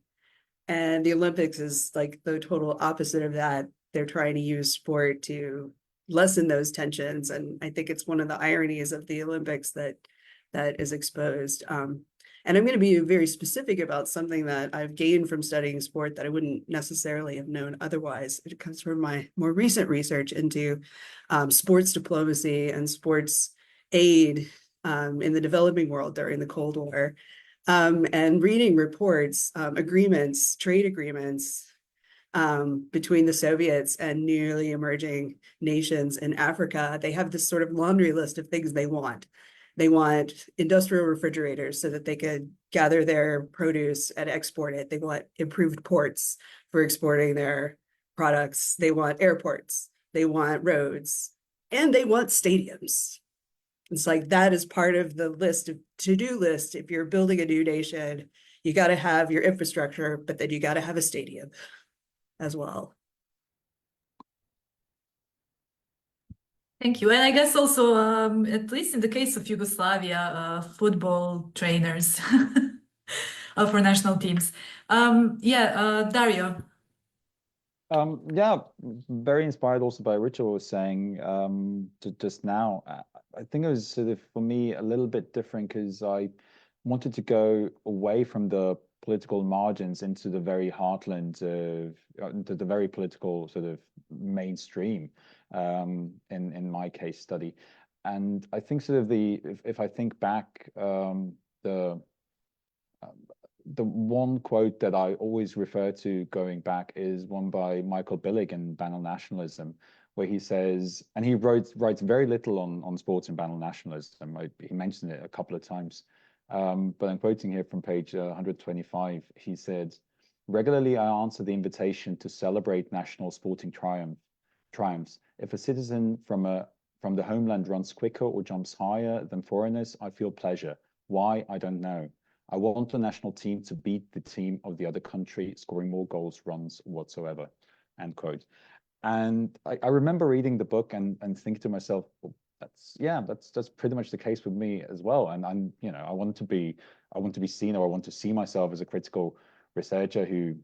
And the Olympics is like the total opposite of that. They're trying to use sport to lessen those tensions. And I think it's one of the ironies of the Olympics that is exposed. And I'm going to be very specific about something that I've gained from studying sport that I wouldn't necessarily have known otherwise. It comes from my more recent research into sports diplomacy and sports aid in the developing world during the Cold War. And reading reports, agreements, trade agreements between the Soviets and newly emerging nations in Africa. They have this sort of laundry list of things they want. They want industrial refrigerators so that they could gather their produce and export it. They want improved ports for exporting their products. They want airports. They want roads. And they want stadiums. It's like that is part of the list of to-do list. If you're building a new nation, you got to have your infrastructure, but then you got to have a stadium as well. Thank you. And I guess also, at least in the case of Yugoslavia, football trainers for national teams. Dario. Yeah, very inspired also by Richard was saying just now. I think it was sort of, for me, a little bit different because I wanted to go away from the political margins into the very heartland of into the very political sort of mainstream in my case study. And I think sort of if I think back, the one quote that I always refer to going back is one by Michael Billig in Banal Nationalism, where he says, and he writes very little on sports and banal nationalism. He mentioned it a couple of times, but I'm quoting here from page 125. He said, "Regularly I answer the invitation to celebrate national sporting triumphs. If a citizen from the homeland runs quicker or jumps higher than foreigners, I feel pleasure. Why? I don't know. I want the national team to beat the team of the other country, scoring more goals, runs, whatsoever," end quote. And I remember reading the book and thinking to myself, well, that's pretty much the case with me as well. And I'm, I want to be seen, or I want to see myself as a critical researcher who,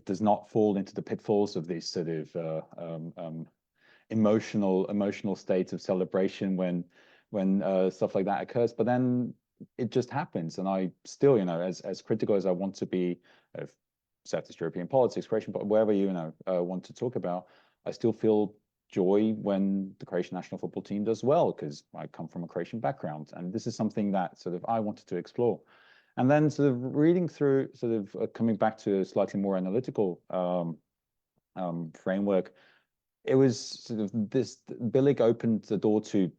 does not fall into the pitfalls of these sort of emotional states of celebration when stuff like that occurs. But then it just happens, and I still, as critical as I want to be of Southeast European politics, Croatian, but wherever want to talk about, I still feel joy when the Croatian national football team does well, because I come from a Croatian background, and this is something that sort of I wanted to explore. And then sort of reading through, sort of coming back to a slightly more analytical framework, it was sort of this, Billig opened the door to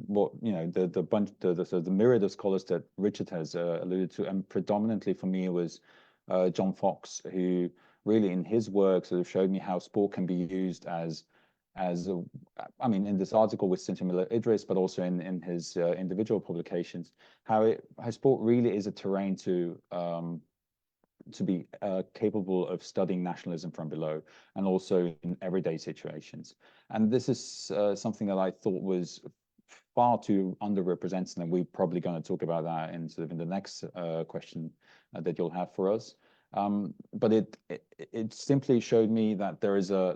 what, the myriad of scholars that Richard has alluded to, and predominantly for me it was John Fox, who really in his work sort of showed me how sport can be used in this article with Cynthia Miller-Idris, but also in his individual publications, how sport really is a terrain to be capable of studying nationalism from below, and also in everyday situations. And this is something that I thought was far too underrepresented, and we're probably going to talk about that in the next question that you'll have for us. But it simply showed me that there is a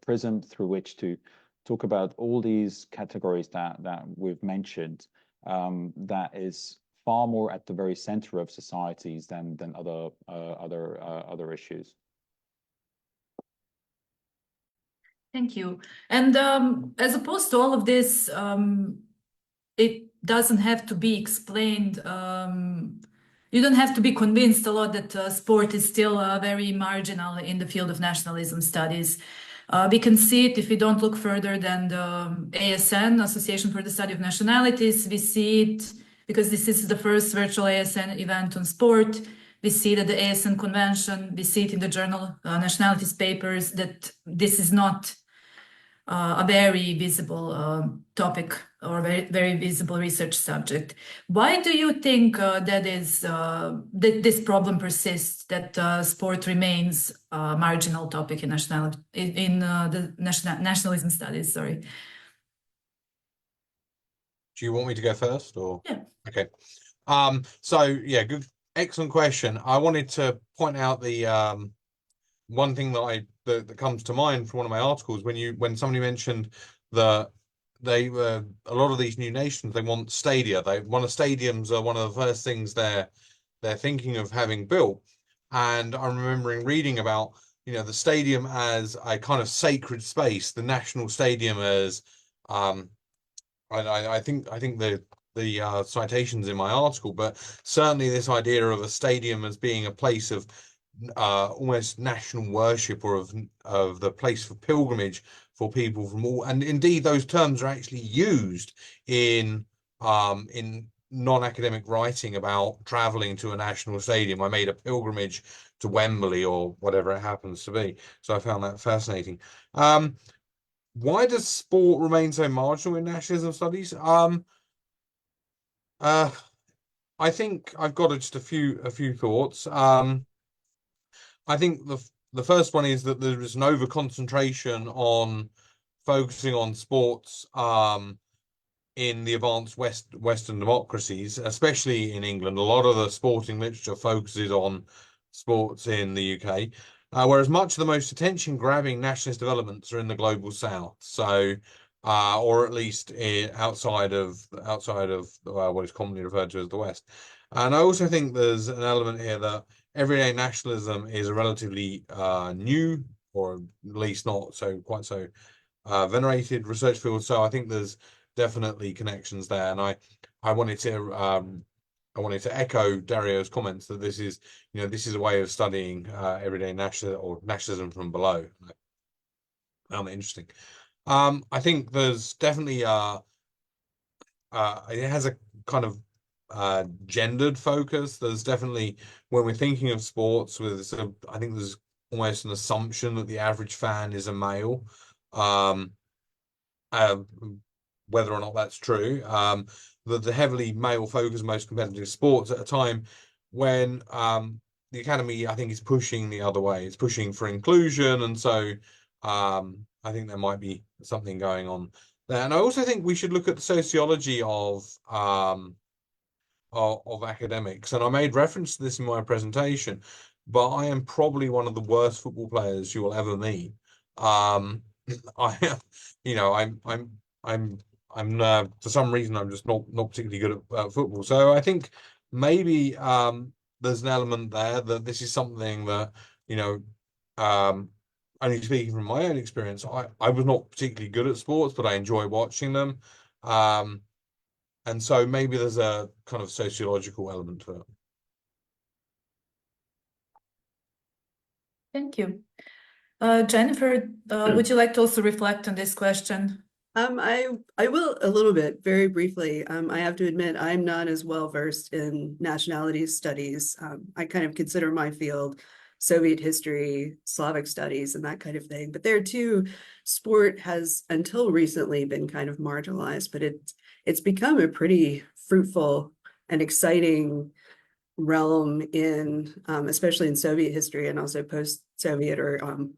prism through which to talk about all these categories that we've mentioned, that is far more at the very center of societies than other issues. Thank you. And as opposed to all of this, it doesn't have to be explained. You don't have to be convinced a lot that sport is still very marginal in the field of nationalism studies. We can see it if we don't look further than the ASN, Association for the Study of Nationalities. We see it because this is the first virtual ASN event on sport. We see that the ASN convention, we see it in the journal nationalities papers, that this is not a very visible topic or very visible research subject. Why do you think that this problem persists, that sport remains a marginal topic in the nationalism studies? Sorry. Do you want me to go first, or? Yeah. Okay. So yeah, good, excellent question. I wanted to point out the one thing that comes to mind from one of my articles when somebody mentioned that a lot of these new nations, they want stadia. Stadiums are one of the first things they're thinking of having built. And I'm remembering reading about, you know, the stadium as a kind of sacred space, the national stadium as I think the citations in my article, but certainly this idea of a stadium as being a place of almost national worship, or of the place for pilgrimage for people from all, and indeed those terms are actually used in non-academic writing about traveling to a national stadium. I made a pilgrimage to Wembley, or whatever it happens to be. So I found that fascinating. Why does sport remain so marginal in nationalism studies? I think I've got just a few thoughts. I think the first one is that there is an over concentration on focusing on sports in the advanced Western democracies, especially in England. A lot of the sporting literature focuses on sports in the UK, whereas much of the most attention-grabbing nationalist developments are in the global South. So, or at least outside of what is commonly referred to as the West. And I also think there's an element here that everyday nationalism is a relatively new, or at least not quite so venerated research field. So I think there's definitely connections there, and I wanted to echo Dario's comments that this is a way of studying everyday nationalism from below. I found it interesting. I think there's definitely it has a kind of gendered focus. There's definitely, when we're thinking of sports, I think there's almost an assumption that the average fan is a male, whether or not that's true. The heavily male focus most competitive sports at a time when the academy, I think, is pushing the other way. It's pushing for inclusion, and so I think there might be something going on there. And I also think we should look at the sociology of academics, and I made reference to this in my presentation, but I am probably one of the worst football players you will ever meet. I'm for some reason I'm just not particularly good at football. So I think maybe there's an element there that this is something that, only speaking from my own experience, I was not particularly good at sports, but I enjoy watching them. And so maybe there's a kind of sociological element to it. Thank you. Jennifer, would you like to also reflect on this question? I will a little bit, very briefly. I have to admit, I'm not as well versed in nationalities studies. I kind of consider my field Soviet history, Slavic studies, and that kind of thing. But there too, sport has until recently been kind of marginalized, but it's become a pretty fruitful and exciting realm in, especially in Soviet history and also post-Soviet or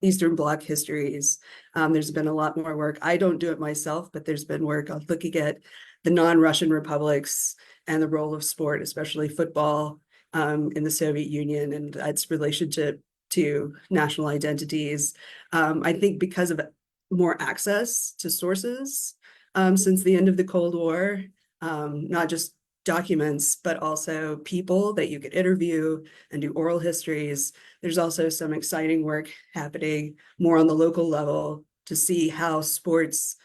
Eastern Bloc histories. There's been a lot more work. I don't do it myself, but there's been work on looking at the non-Russian republics and the role of sport, especially football, in the Soviet Union and its relationship to national identities. I think because of more access to sources since the end of the Cold War, not just documents, but also people that you could interview and do oral histories. There's also some exciting work happening more on the local level to see how sports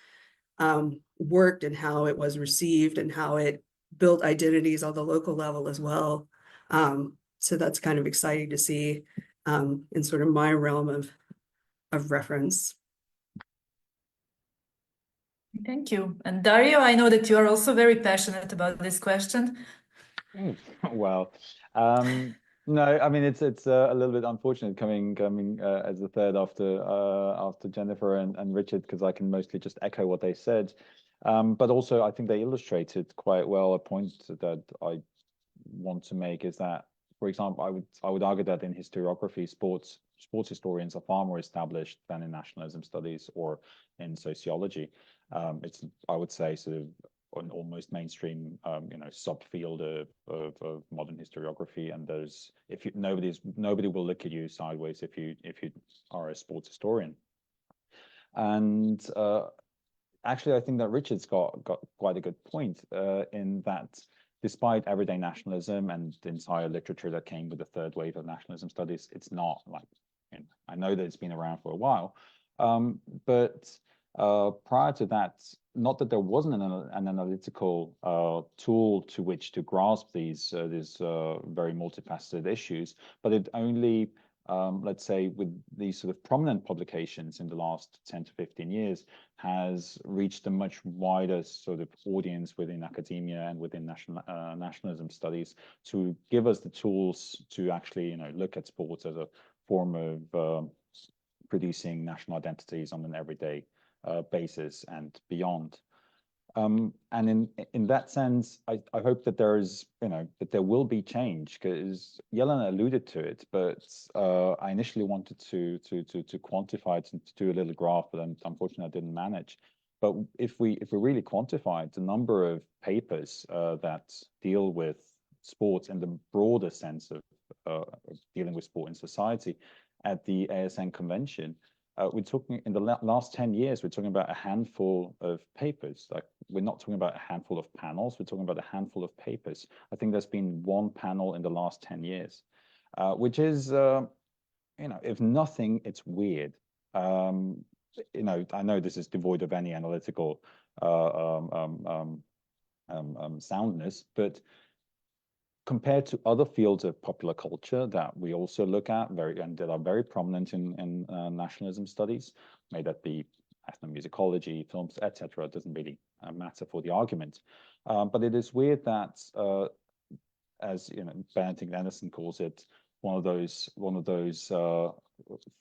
worked and how it was received and how it built identities on the local level as well. So that's kind of exciting to see in sort of my realm of reference. Thank you. And Dario, I know that you are also very passionate about this question. Well, no, I mean it's a little bit unfortunate coming as the third after Jennifer and Richard, because I can mostly just echo what they said. But also I think they illustrated quite well a point that I want to make, is that, for example, I would argue that in historiography, sports historians are far more established than in nationalism studies or in sociology. It's, I would say, sort of an almost mainstream, subfield of modern historiography. And there's, nobody will look at you sideways if you are a sports historian. And actually, I think that Richard's got quite a good point in that, despite everyday nationalism and the entire literature that came with the third wave of nationalism studies, it's not like, I know that it's been around for a while, but prior to that, not that there wasn't an analytical tool to which to grasp these very multifaceted issues, but it only, let's say, with these sort of prominent publications in the last 10 to 15 years, has reached a much wider sort of audience within academia and within nationalism studies, to give us the tools to actually, look at sports as a form of producing national identities on an everyday basis and beyond. And in that sense, I hope that there is, that there will be change, because Jelena alluded to it, but I initially wanted to quantify it and to do a little graph, but unfortunately I didn't manage. But if we really quantified the number of papers that deal with sports in the broader sense of dealing with sport in society at the ASN convention, we're talking, in the last 10 years, we're talking about a handful of papers. Like, we're not talking about a handful of panels, we're talking about a handful of papers. I think there's been one panel in the last 10 years, which is, if nothing, it's weird. I know this is devoid of any analytical soundness, but compared to other fields of popular culture that we also look at and that are very prominent in nationalism studies, may that be ethnomusicology, films, etc., it doesn't really matter for the argument. But it is weird that, as Benedict Anderson calls it, one of those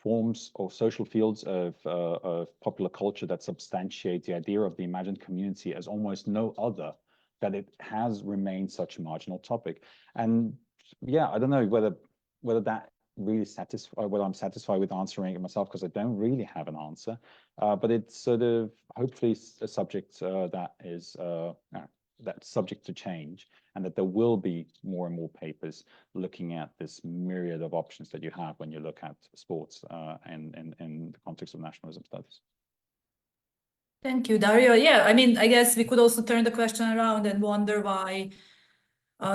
forms or social fields of popular culture that substantiate the idea of the imagined community as almost no other, that it has remained such a marginal topic. And yeah, I don't know whether that really whether I'm satisfied with answering it myself, because I don't really have an answer. But it's sort of hopefully a subject that is that's subject to change, and that there will be more and more papers looking at this myriad of options that you have when you look at sports in the context of nationalism studies. Thank you, Dario. Yeah, I mean, I guess we could also turn the question around and wonder why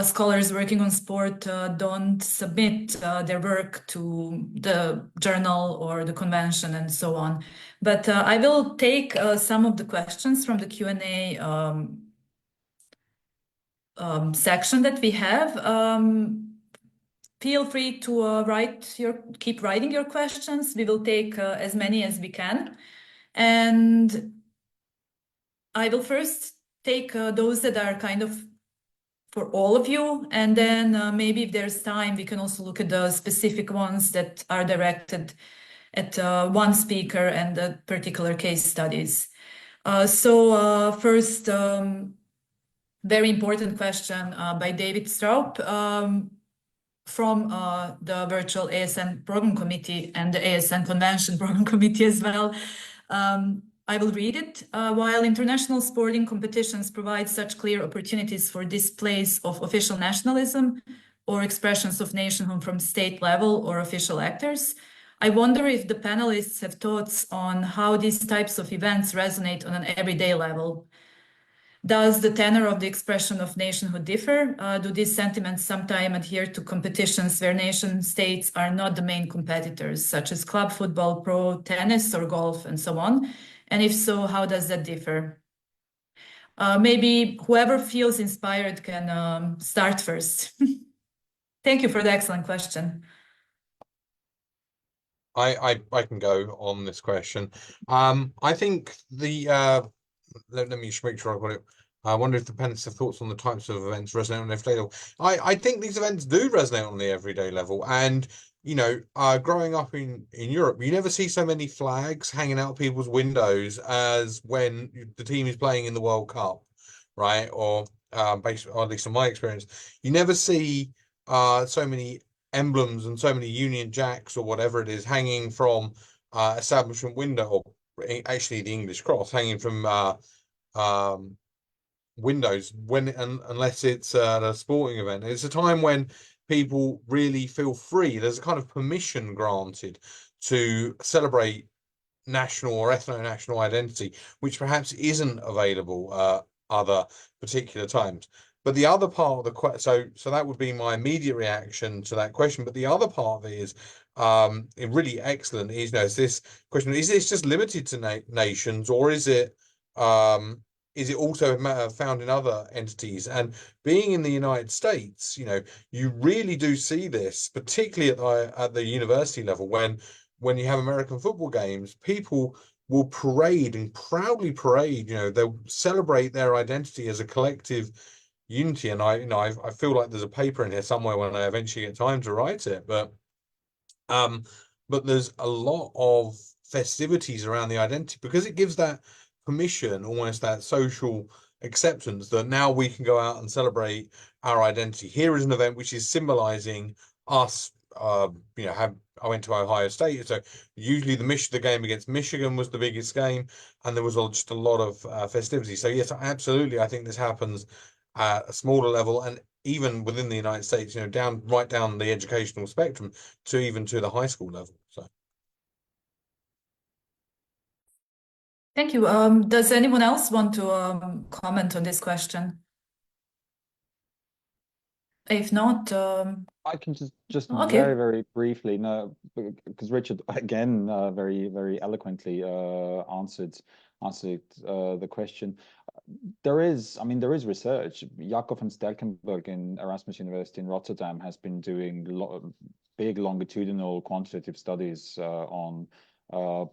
scholars working on sport don't submit their work to the journal or the convention and so on. But I will take some of the questions from the Q&A section that we have. Feel free to keep writing your questions. We will take as many as we can. And I will first take those that are kind of for all of you, and then maybe if there's time, we can also look at the specific ones that are directed at one speaker and the particular case studies. So first, very important question by David Straub from the virtual ASN Program Committee and the ASN Convention Program Committee as well. I will read it. While international sporting competitions provide such clear opportunities for displays of official nationalism or expressions of nationhood from state level or official actors, I wonder if the panelists have thoughts on how these types of events resonate on an everyday level. Does the tenor of the expression of nationhood differ? Do these sentiments sometimes adhere to competitions where nation states are not the main competitors, such as club football, pro tennis, or golf, and so on? And if so, how does that differ? Maybe whoever feels inspired can start first. Thank you for the excellent question. I can go on this question. I think the let me just make sure I've got it. I wonder if the panelists have thoughts on the types of events resonate on the everyday level. I think these events do resonate on the everyday level, and you know, growing up in Europe, you never see so many flags hanging out people's windows as when the team is playing in the World Cup, right? Or based, or at least in my experience, you never see so many emblems and so many Union Jacks or whatever it is hanging from establishment window, or actually the English cross hanging from windows unless it's a sporting event. It's a time when people really feel free. There's a kind of permission granted to celebrate national or ethno-national identity, which perhaps isn't available other particular times. But the other part of the question, so that would be my immediate reaction to that question. But the other part of it is really excellent. Is, you know, is this question, is this just limited to nations, or is it also found in other entities? And being in the United States, you know, you really do see this, particularly at the university level, when you have American football games, people will parade and proudly parade, you know, they'll celebrate their identity as a collective unity. And I feel like there's a paper in here somewhere when I eventually get time to write it, but there's a lot of festivities around the identity because it gives that permission, almost that social acceptance that now we can go out and celebrate our identity. Here is an event which is symbolizing us. You know, I went to Ohio State, so usually the game against Michigan was the biggest game, and there was just a lot of festivity. So yes, absolutely, I think this happens at a smaller level, and even within the United States, you know, right down the educational spectrum to even to the high school level. So. Thank you. Does anyone else want to comment on this question? If not, I can just okay. very, very briefly, no, because Richard again very, very eloquently answered the question. There is research. Jakob van Sterkenburg in Erasmus University in Rotterdam has been doing big longitudinal quantitative studies on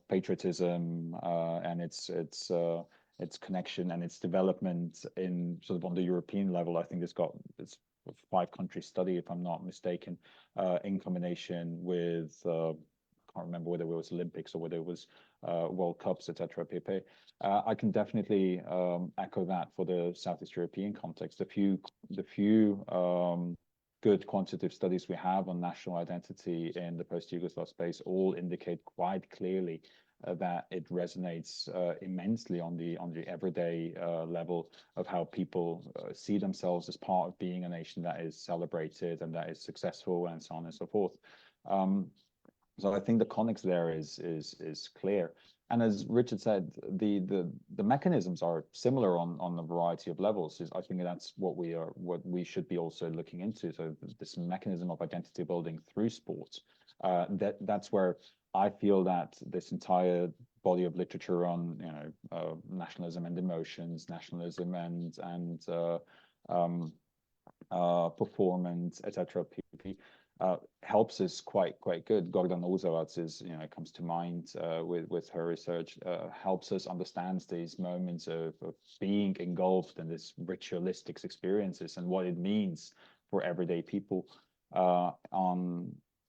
patriotism and its connection and its development in sort of on the European level. I think it's 5-country study, if I'm not mistaken, in combination with I can't remember whether it was Olympics or whether it was World Cups, etc. pp. I can definitely echo that for the Southeast European context. The few good quantitative studies we have on national identity in the post-Yugoslav space all indicate quite clearly that it resonates immensely on the everyday level of how people see themselves as part of being a nation that is celebrated and that is successful and so on and so forth. So I think the context there is clear. And as Richard said, the mechanisms are similar on a variety of levels. I think that's what we should be also looking into. So this mechanism of identity building through sports. That's where I feel that this entire body of literature on nationalism and emotions, nationalism and performance, etc. Helps us quite good. Gordana Uzovac comes to mind with her research, helps us understand these moments of being engulfed in this ritualistic experiences and what it means for everyday people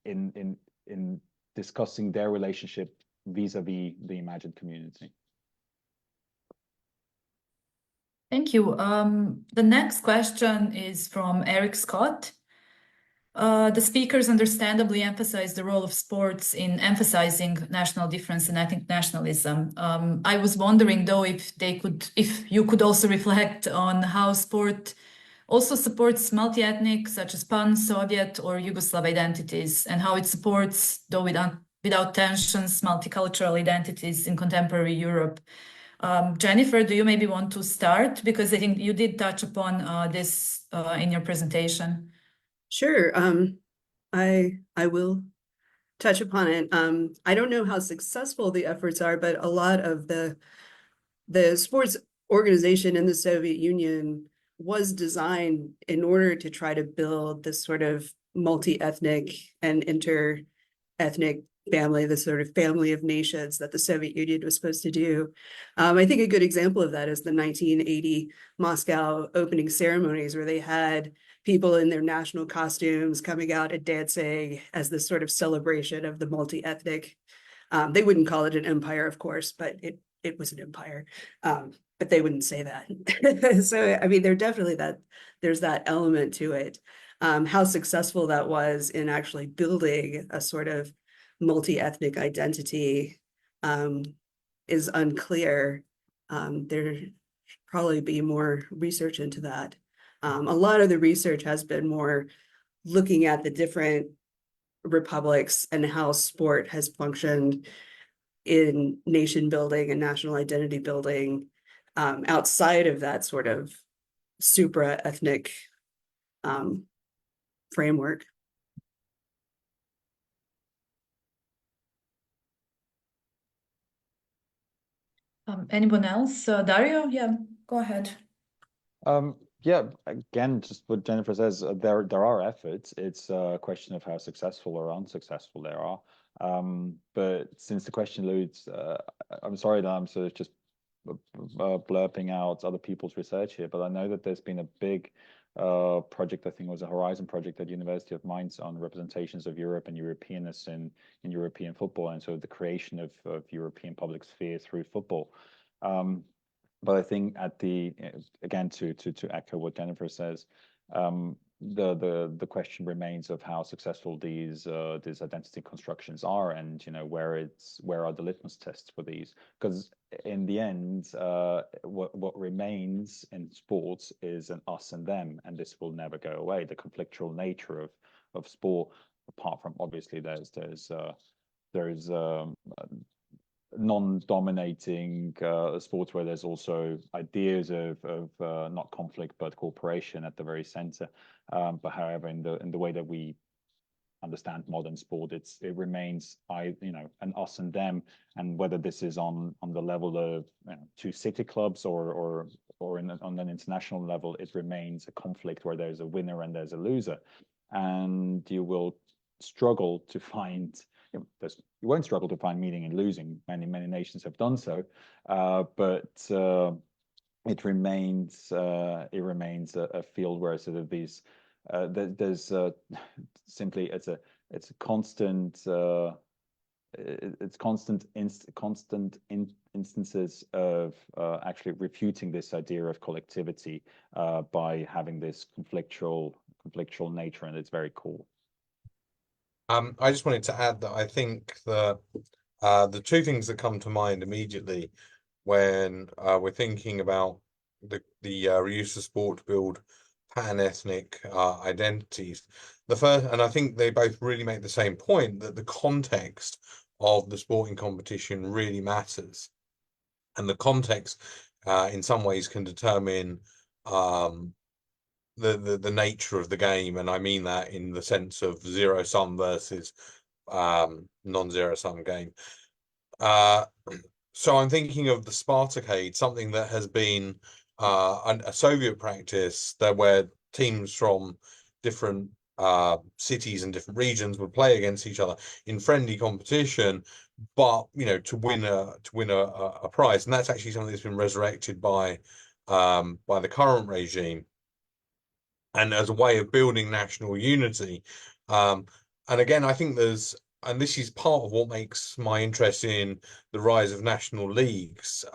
in discussing their relationship vis-a-vis the imagined community. Thank you. The next question is from Eric Scott. The speakers understandably emphasize the role of sports in emphasizing national difference and ethnic nationalism. I was wondering though if you could also reflect on how sport also supports multi-ethnic, such as pan, Soviet or Yugoslav identities, and how it supports, though without tensions, multicultural identities in contemporary Europe. Jennifer, do you maybe want to start? Because I think you did touch upon this in your presentation. Sure. I will touch upon it. I don't know how successful the efforts are, but a lot of the sports organization in the Soviet Union was designed in order to try to build this sort of multi-ethnic and inter-ethnic family, the sort of family of nations that the Soviet Union was supposed to do. I think a good example of that is the 1980 Moscow opening ceremonies, where they had people in their national costumes coming out and dancing as this sort of celebration of the multi-ethnic. They wouldn't call it an empire, of course, but it was an empire. But they wouldn't say that. So, I mean, there's that element to it. How successful that was in actually building a sort of multi-ethnic identity is unclear. There should probably be more research into that. A lot of the research has been more looking at the different republics and how sport has functioned in nation building and national identity building outside of that sort of supra-ethnic framework. Anyone else? Dario, yeah, go ahead. Yeah, again, just what Jennifer says, there are efforts. It's a question of how successful or unsuccessful they are. But since the question alludes, I'm sorry that I'm sort of just blurping out other people's research here, but I know that there's been a big project, I think it was a Horizon project at University of Mainz, on representations of Europe and Europeanness in European football, and so the creation of European public sphere through football. But I think again, to echo what Jennifer says, the question remains of how successful these identity constructions are, and where are the litmus tests for these? Because in the end, what remains in sports is an us and them, and this will never go away. The conflictual nature of sport, apart from obviously there's non-dominating sports where there's also ideas of not conflict but cooperation at the very center. But however, in the way that we understand modern sport, it remains an us and them, and whether this is on the level of two city clubs or on an international level, it remains a conflict where there's a winner and there's a loser, and you will struggle to find. You won't struggle to find meaning in losing. Many nations have done so, but it remains a field where sort of these there's simply it's constant instances of actually refuting this idea of collectivity by having this conflictual nature, and it's very cool. I just wanted to add that I think that the two things that come to mind immediately when we're thinking about the use of sport to build pan-ethnic identities. The first, and I think they both really make the same point, that the context of the sporting competition really matters, and the context in some ways can determine the nature of the game, and I mean that in the sense of zero sum versus non-zero sum game. So I'm thinking of the Spartacade, something that has been a Soviet practice where teams from different cities and different regions would play against each other in friendly competition, but to win a prize, and that's actually something that's been resurrected by the current regime, and as a way of building national unity. And again, I think and this is part of what makes my interest in the rise of national leagues,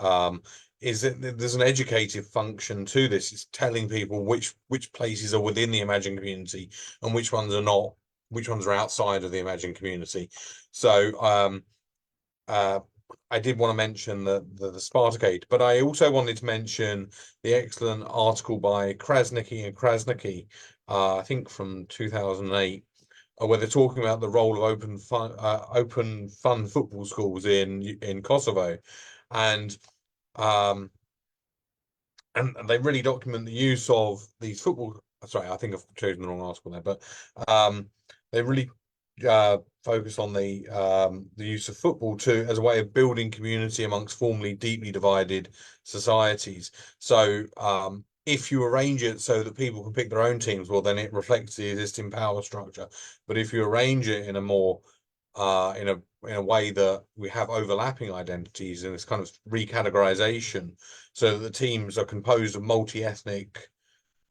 is that there's an educative function to this. It's telling people which places are within the imagined community and which ones are not, which ones are outside of the imagined community. So I did want to mention the Spartacade, but I also wanted to mention the excellent article by Krasniqi and Krasniqi, I think from 2008, where they're talking about the role of open fun football schools in Kosovo, and and they really document the use of these football. Sorry, I think I've chosen the wrong article there, but they really focus on the use of football as a way of building community amongst formerly deeply divided societies. So if you arrange it so that people can pick their own teams, well, then it reflects the existing power structure. But if you arrange it in a more in a way that we have overlapping identities and this kind of recategorization, so that the teams are composed of multi-ethnic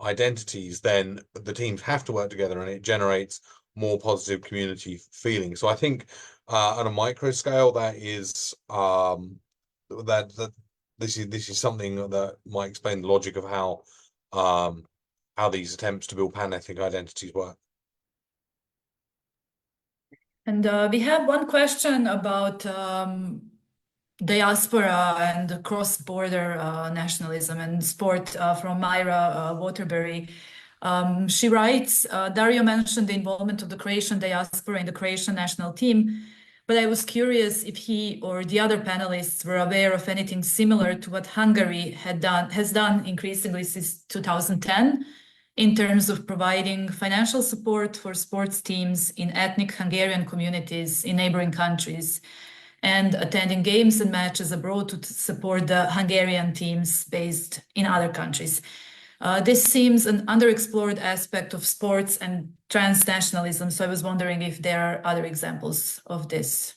identities, then the teams have to work together, and it generates more positive community feeling. So I think on a micro scale, that is that this is something that might explain the logic of how these attempts to build pan-ethnic identities work. And we have one question about diaspora and cross-border nationalism and sport from Myra Waterbury. She writes, Dario mentioned the involvement of the Croatian diaspora in the Croatian national team, but I was curious if he or the other panelists were aware of anything similar to what Hungary has done increasingly since 2010 in terms of providing financial support for sports teams in ethnic Hungarian communities in neighboring countries, and attending games and matches abroad to support the Hungarian teams based in other countries. This seems an underexplored aspect of sports and transnationalism, so I was wondering if there are other examples of this.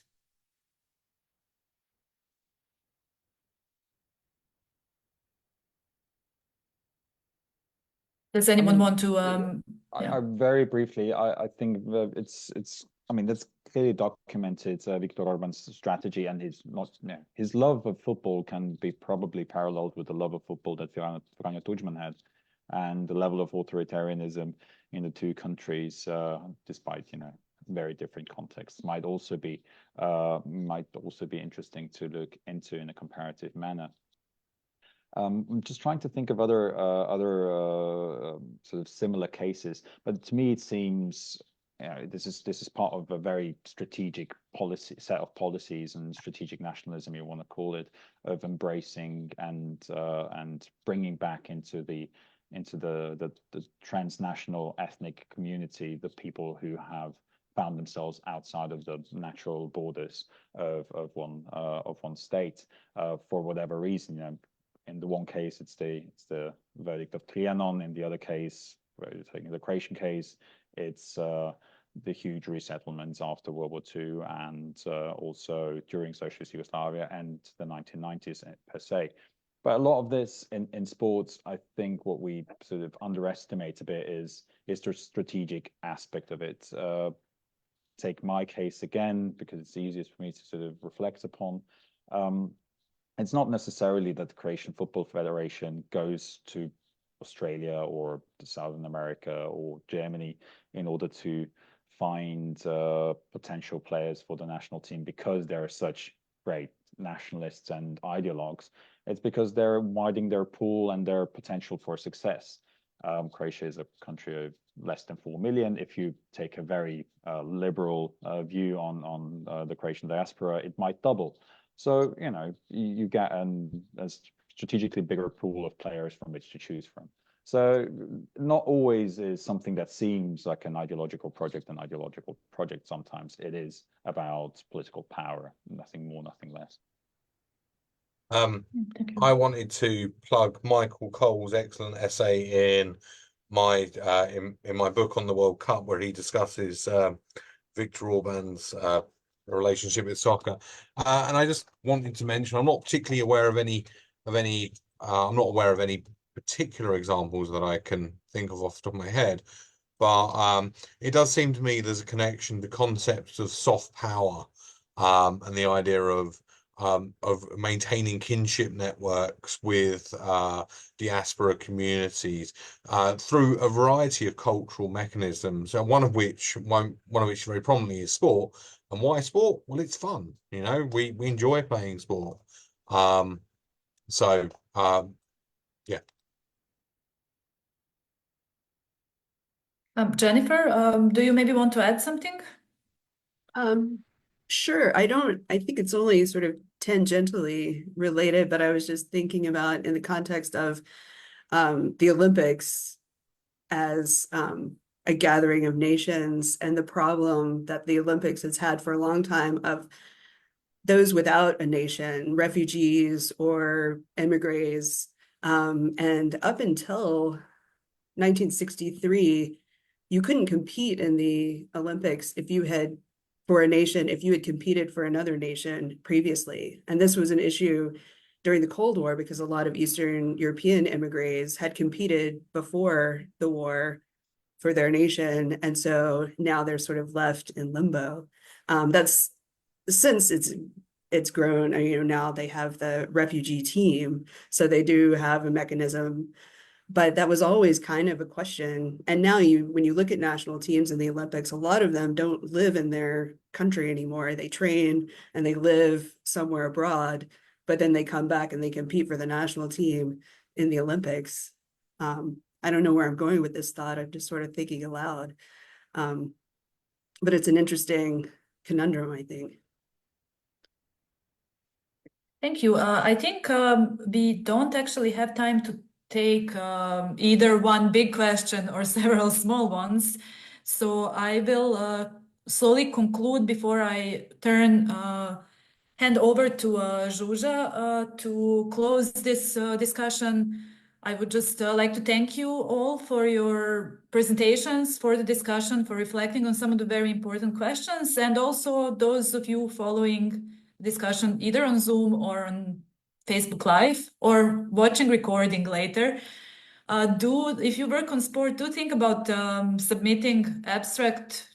Does anyone want to? I very briefly, I think that it's. I mean, that's clearly documented. Viktor Orban's strategy and his love of football can be probably paralleled with the love of football that Franja Tudjman had, and the level of authoritarianism in the two countries, despite very different contexts, might also be interesting to look into in a comparative manner. I'm just trying to think of other sort of similar cases, but to me it seems this is part of a very strategic set of policies and strategic nationalism, you want to call it, of embracing and bringing back into the transnational ethnic community the people who have found themselves outside of the natural borders of one state for whatever reason. In the one case, it's the verdict of Trianon. In the other case, taking the Croatian case, it's the huge resettlements after World War II and also during Socialist Yugoslavia and the 1990s per se. But a lot of this in sports, I think what we sort of underestimate a bit is the strategic aspect of it. Take my case again, because it's easiest for me to sort of reflect upon. It's not necessarily that the Croatian Football Federation goes to Australia or to Southern America or Germany in order to find potential players for the national team because they're such great nationalists and ideologues. It's because they're widening their pool and their potential for success. Croatia is a country of less than 4 million. If you take a very liberal view on the Croatian diaspora, it might double. So, you get a strategically bigger pool of players from which to choose from. So not always is something that seems like an ideological project. Sometimes it is about political power, nothing more, nothing less. I wanted to plug Michael Cole's excellent essay in my book on the World Cup, where he discusses Viktor Orban's relationship with soccer, and I just wanted to mention I'm not particularly aware of any I'm not aware of any particular examples that I can think of off the top of my head, but it does seem to me there's a connection to concepts of soft power and the idea of maintaining kinship networks with diaspora communities through a variety of cultural mechanisms, one of which very prominently is sport. And why sport? Well, it's fun. We enjoy playing sport. Yeah. Jennifer, do you maybe want to add something? Sure. I think it's only sort of tangentially related, but I was just thinking about in the context of the Olympics as a gathering of nations and the problem that the Olympics has had for a long time of those without a nation, refugees or emigres. And up until 1963, you couldn't compete in the Olympics if you had competed for another nation previously. And this was an issue during the Cold War because a lot of Eastern European emigres had competed before the war for their nation. And so now they're sort of left in limbo. That's since it's grown, now they have the refugee team. So they do have a mechanism, but that was always kind of a question. And now when you look at national teams in the Olympics, a lot of them don't live in their country anymore. They train and they live somewhere abroad, but then they come back and they compete for the national team in the Olympics. I don't know where I'm going with this thought. I'm just sort of thinking aloud. But it's an interesting conundrum, I think. Thank you. I think we don't actually have time to take either one big question or several small ones. So I will slowly conclude before I hand over to Zsuzsa to close this discussion. I would just like to thank you all for your presentations, for the discussion, for reflecting on some of the very important questions, and also those of you following discussion either on Zoom or on Facebook Live or watching recording later. If you work on sport, do think about submitting abstract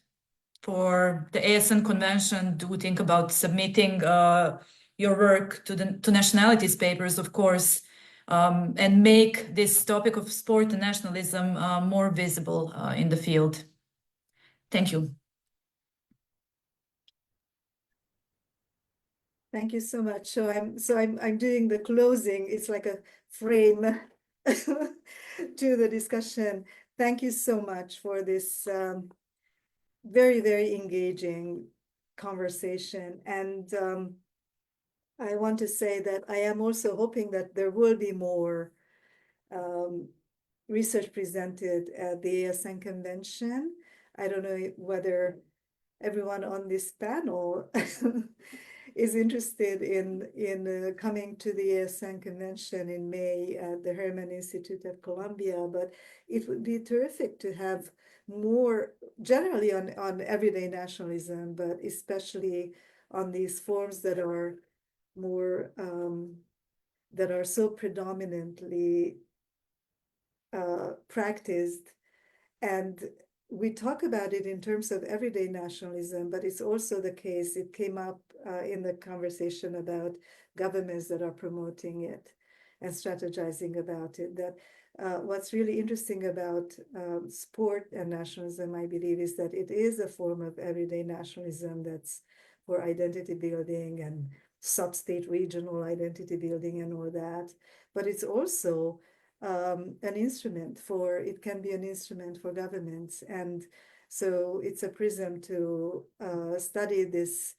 for the ASN convention. Do think about submitting your work to nationalities papers, of course, and make this topic of sport and nationalism more visible in the field. Thank you. Thank you so much. I'm doing the closing. It's like a frame to the discussion. Thank you so much for this very, very engaging conversation. And I want to say that I am also hoping that there will be more research presented at the ASN convention. I don't know whether everyone on this panel is interested in coming to the ASN convention in May at the Herman Institute at Columbia, but it would be terrific to have more generally on everyday nationalism, but especially on these forms that are more that are so predominantly practiced. And we talk about it in terms of everyday nationalism, but it's also the case, it came up in the conversation about governments that are promoting it and strategizing about it, that what's really interesting about sport and nationalism, I believe, is that it is a form of everyday nationalism that's for identity building and sub-state regional identity building and all that. But it's also an instrument it can be an instrument for governments. And so it's a prism to study this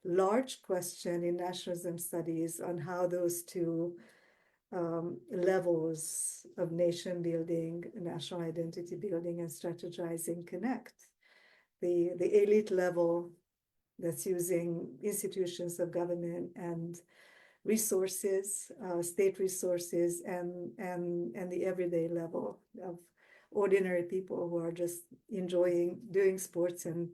large question in nationalism studies on how those two levels of nation building, national identity building, and strategizing connect. The elite level that's using institutions of government and resources, state resources, and the everyday level of ordinary people who are just enjoying doing sports and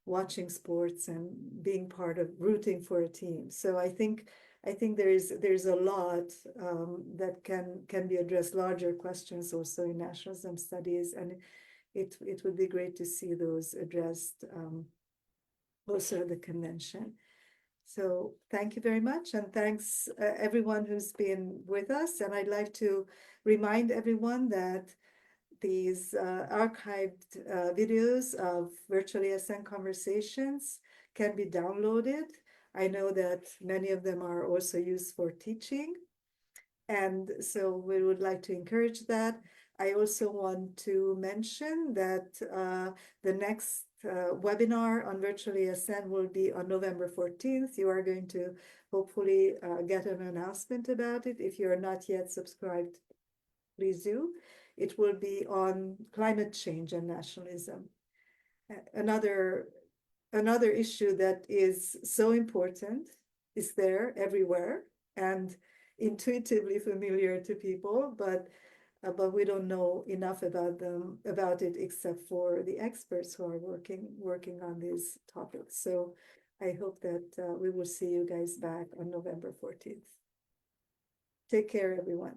watching sports and being part of rooting for a team. So I think there's a lot that can be addressed, larger questions also in nationalism studies, and it would be great to see those addressed also at the convention. So thank you very much, and thanks everyone who's been with us. And I'd like to remind everyone that these archived videos of virtual ASN conversations can be downloaded. I know that many of them are also used for teaching, and so we would like to encourage that. I also want to mention that the next webinar on virtual ASN will be on November 14th. You are going to hopefully get an announcement about it. If you are not yet subscribed, please do. It will be on climate change and nationalism. Another issue that is so important is there everywhere and intuitively familiar to people, but we don't know enough about it except for the experts who are working on these topics. So I hope that we will see you guys back on November 14th. Take care, everyone.